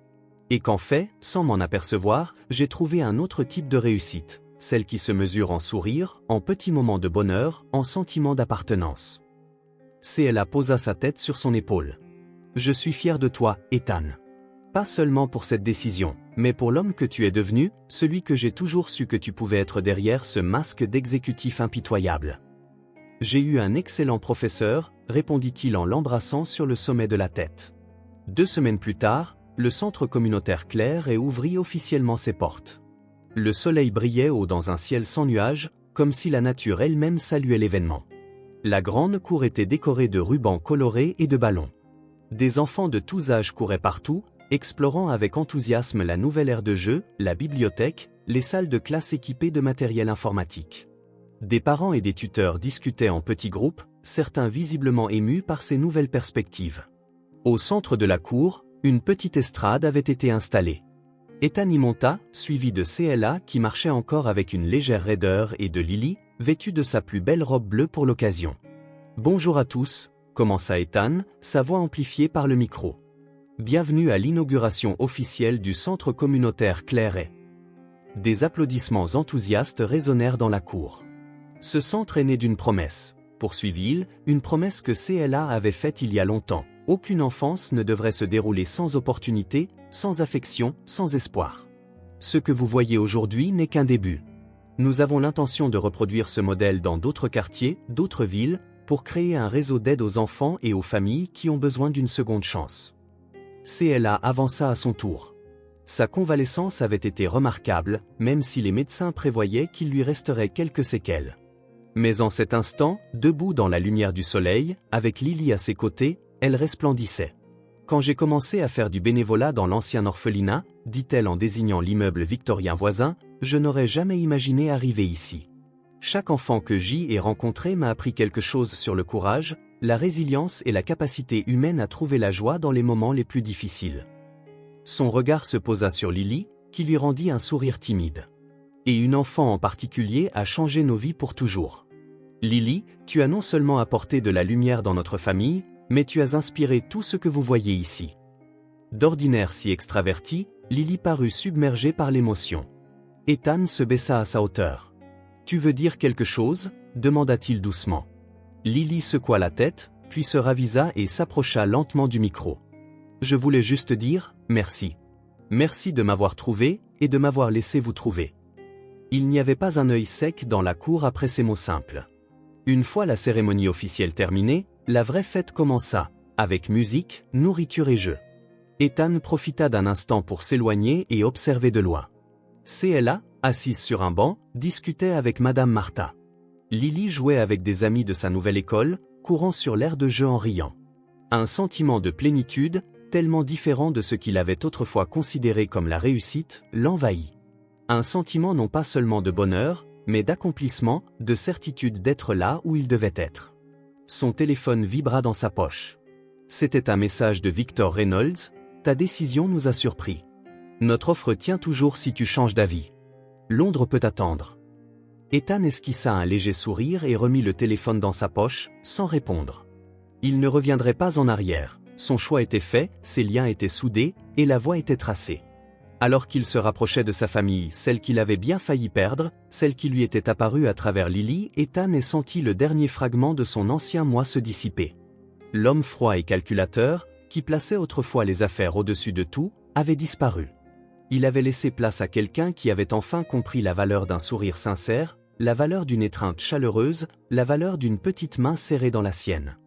Speaker 1: Et qu'en fait, sans m'en apercevoir, j'ai trouvé un autre type de réussite, celle qui se mesure en sourire, en petits moments de bonheur, en sentiment d'appartenance. » CLA posa sa tête sur son épaule. « Je suis fier de toi, Ethan. Pas seulement pour cette décision, mais pour l'homme que tu es devenu, celui que j'ai toujours su que tu pouvais être derrière ce masque d'exécutif impitoyable. » « J'ai eu un excellent professeur, répondit-il en l'embrassant sur le sommet de la tête. 2 semaines plus tard, le centre communautaire Claire ouvrit officiellement ses portes. Le soleil brillait haut dans un ciel sans nuages, comme si la nature elle-même saluait l'événement. La grande cour était décorée de rubans colorés et de ballons. Des enfants de tous âges couraient partout, explorant avec enthousiasme la nouvelle aire de jeu, la bibliothèque, les salles de classe équipées de matériel informatique. Des parents et des tuteurs discutaient en petits groupes, certains visiblement émus par ces nouvelles perspectives. Au centre de la cour, une petite estrade avait été installée. Ethan y monta, suivi de CLA qui marchait encore avec une légère raideur et de Lily, vêtue de sa plus belle robe bleue pour l'occasion. « Bonjour à tous », commença Ethan, sa voix amplifiée par le micro. « Bienvenue à l'inauguration officielle du centre communautaire Claire. » Des applaudissements enthousiastes résonnèrent dans la cour. « Ce centre est né d'une promesse, » poursuivit-il, une promesse que CLA avait faite il y a longtemps. Aucune enfance ne devrait se dérouler sans opportunité, sans affection, sans espoir. Ce que vous voyez aujourd'hui n'est qu'un début. Nous avons l'intention de reproduire ce modèle dans d'autres quartiers, d'autres villes, pour créer un réseau d'aide aux enfants et aux familles qui ont besoin d'une seconde chance. CLA avança à son tour. Sa convalescence avait été remarquable, même si les médecins prévoyaient qu'il lui resterait quelques séquelles. Mais en cet instant, debout dans la lumière du soleil, avec Lily à ses côtés, elle resplendissait. « Quand j'ai commencé à faire du bénévolat dans l'ancien orphelinat, dit-elle en désignant l'immeuble victorien voisin, je n'aurais jamais imaginé arriver ici. Chaque enfant que j'y ai rencontré m'a appris quelque chose sur le courage, la résilience et la capacité humaine à trouver la joie dans les moments les plus difficiles. » Son regard se posa sur Lily, qui lui rendit un sourire timide. Et une enfant en particulier a changé nos vies pour toujours. Lily, tu as non seulement apporté de la lumière dans notre famille, mais tu as inspiré tout ce que vous voyez ici. D'ordinaire si extravertie, Lily parut submergée par l'émotion. Ethan se baissa à sa hauteur. « Tu veux dire quelque chose ?» demanda-t-il doucement. Lily secoua la tête, puis se ravisa et s'approcha lentement du micro. « Je voulais juste dire, merci. Merci de m'avoir trouvé, et de m'avoir laissé vous trouver. » Il n'y avait pas un œil sec dans la cour après ces mots simples. Une fois la cérémonie officielle terminée, la vraie fête commença, avec musique, nourriture et jeux. Ethan profita d'un instant pour s'éloigner et observer de loin. CLA, assise sur un banc, discutait avec Madame Martha. Lily jouait avec des amis de sa nouvelle école, courant sur l'aire de jeu en riant. Un sentiment de plénitude, tellement différent de ce qu'il avait autrefois considéré comme la réussite, l'envahit. Un sentiment non pas seulement de bonheur, mais d'accomplissement, de certitude d'être là où il devait être. Son téléphone vibra dans sa poche. C'était un message de Victor Reynolds. « Ta décision nous a surpris. Notre offre tient toujours si tu changes d'avis. Londres peut attendre. » Ethan esquissa un léger sourire et remit le téléphone dans sa poche, sans répondre. Il ne reviendrait pas en arrière, son choix était fait, ses liens étaient soudés, et la voie était tracée. Alors qu'il se rapprochait de sa famille, celle qu'il avait bien failli perdre, celle qui lui était apparue à travers Lily, Ethan sentit le dernier fragment de son ancien moi se dissiper. L'homme froid et calculateur, qui plaçait autrefois les affaires au-dessus de tout, avait disparu. Il avait laissé place à quelqu'un qui avait enfin compris la valeur d'un sourire sincère, la valeur d'une étreinte chaleureuse, la valeur d'une petite main serrée dans la sienne.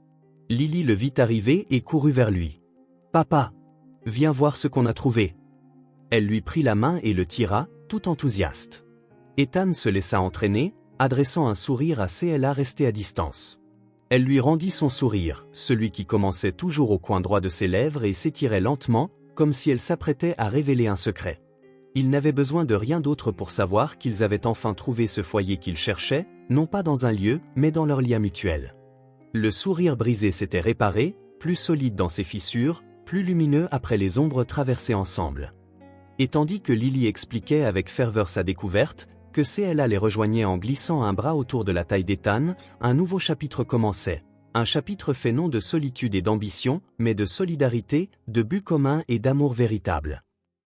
Speaker 1: Lily le vit arriver et courut vers lui. « Papa, viens voir ce qu'on a trouvé. » Elle lui prit la main et le tira, tout enthousiaste. Ethan se laissa entraîner, adressant un sourire à CLA resté à distance. Elle lui rendit son sourire, celui qui commençait toujours au coin droit de ses lèvres et s'étirait lentement, comme si elle s'apprêtait à révéler un secret. Il n'avait besoin de rien d'autre pour savoir qu'ils avaient enfin trouvé ce foyer qu'ils cherchaient, non pas dans un lieu, mais dans leur lien mutuel. Le sourire brisé s'était réparé, plus solide dans ses fissures, plus lumineux après les ombres traversées ensemble. Et tandis que Lily expliquait avec ferveur sa découverte, que CLA les rejoignait en glissant un bras autour de la taille d'Ethan, un nouveau chapitre commençait. Un chapitre fait non de solitude et d'ambition, mais de solidarité, de but commun et d'amour véritable.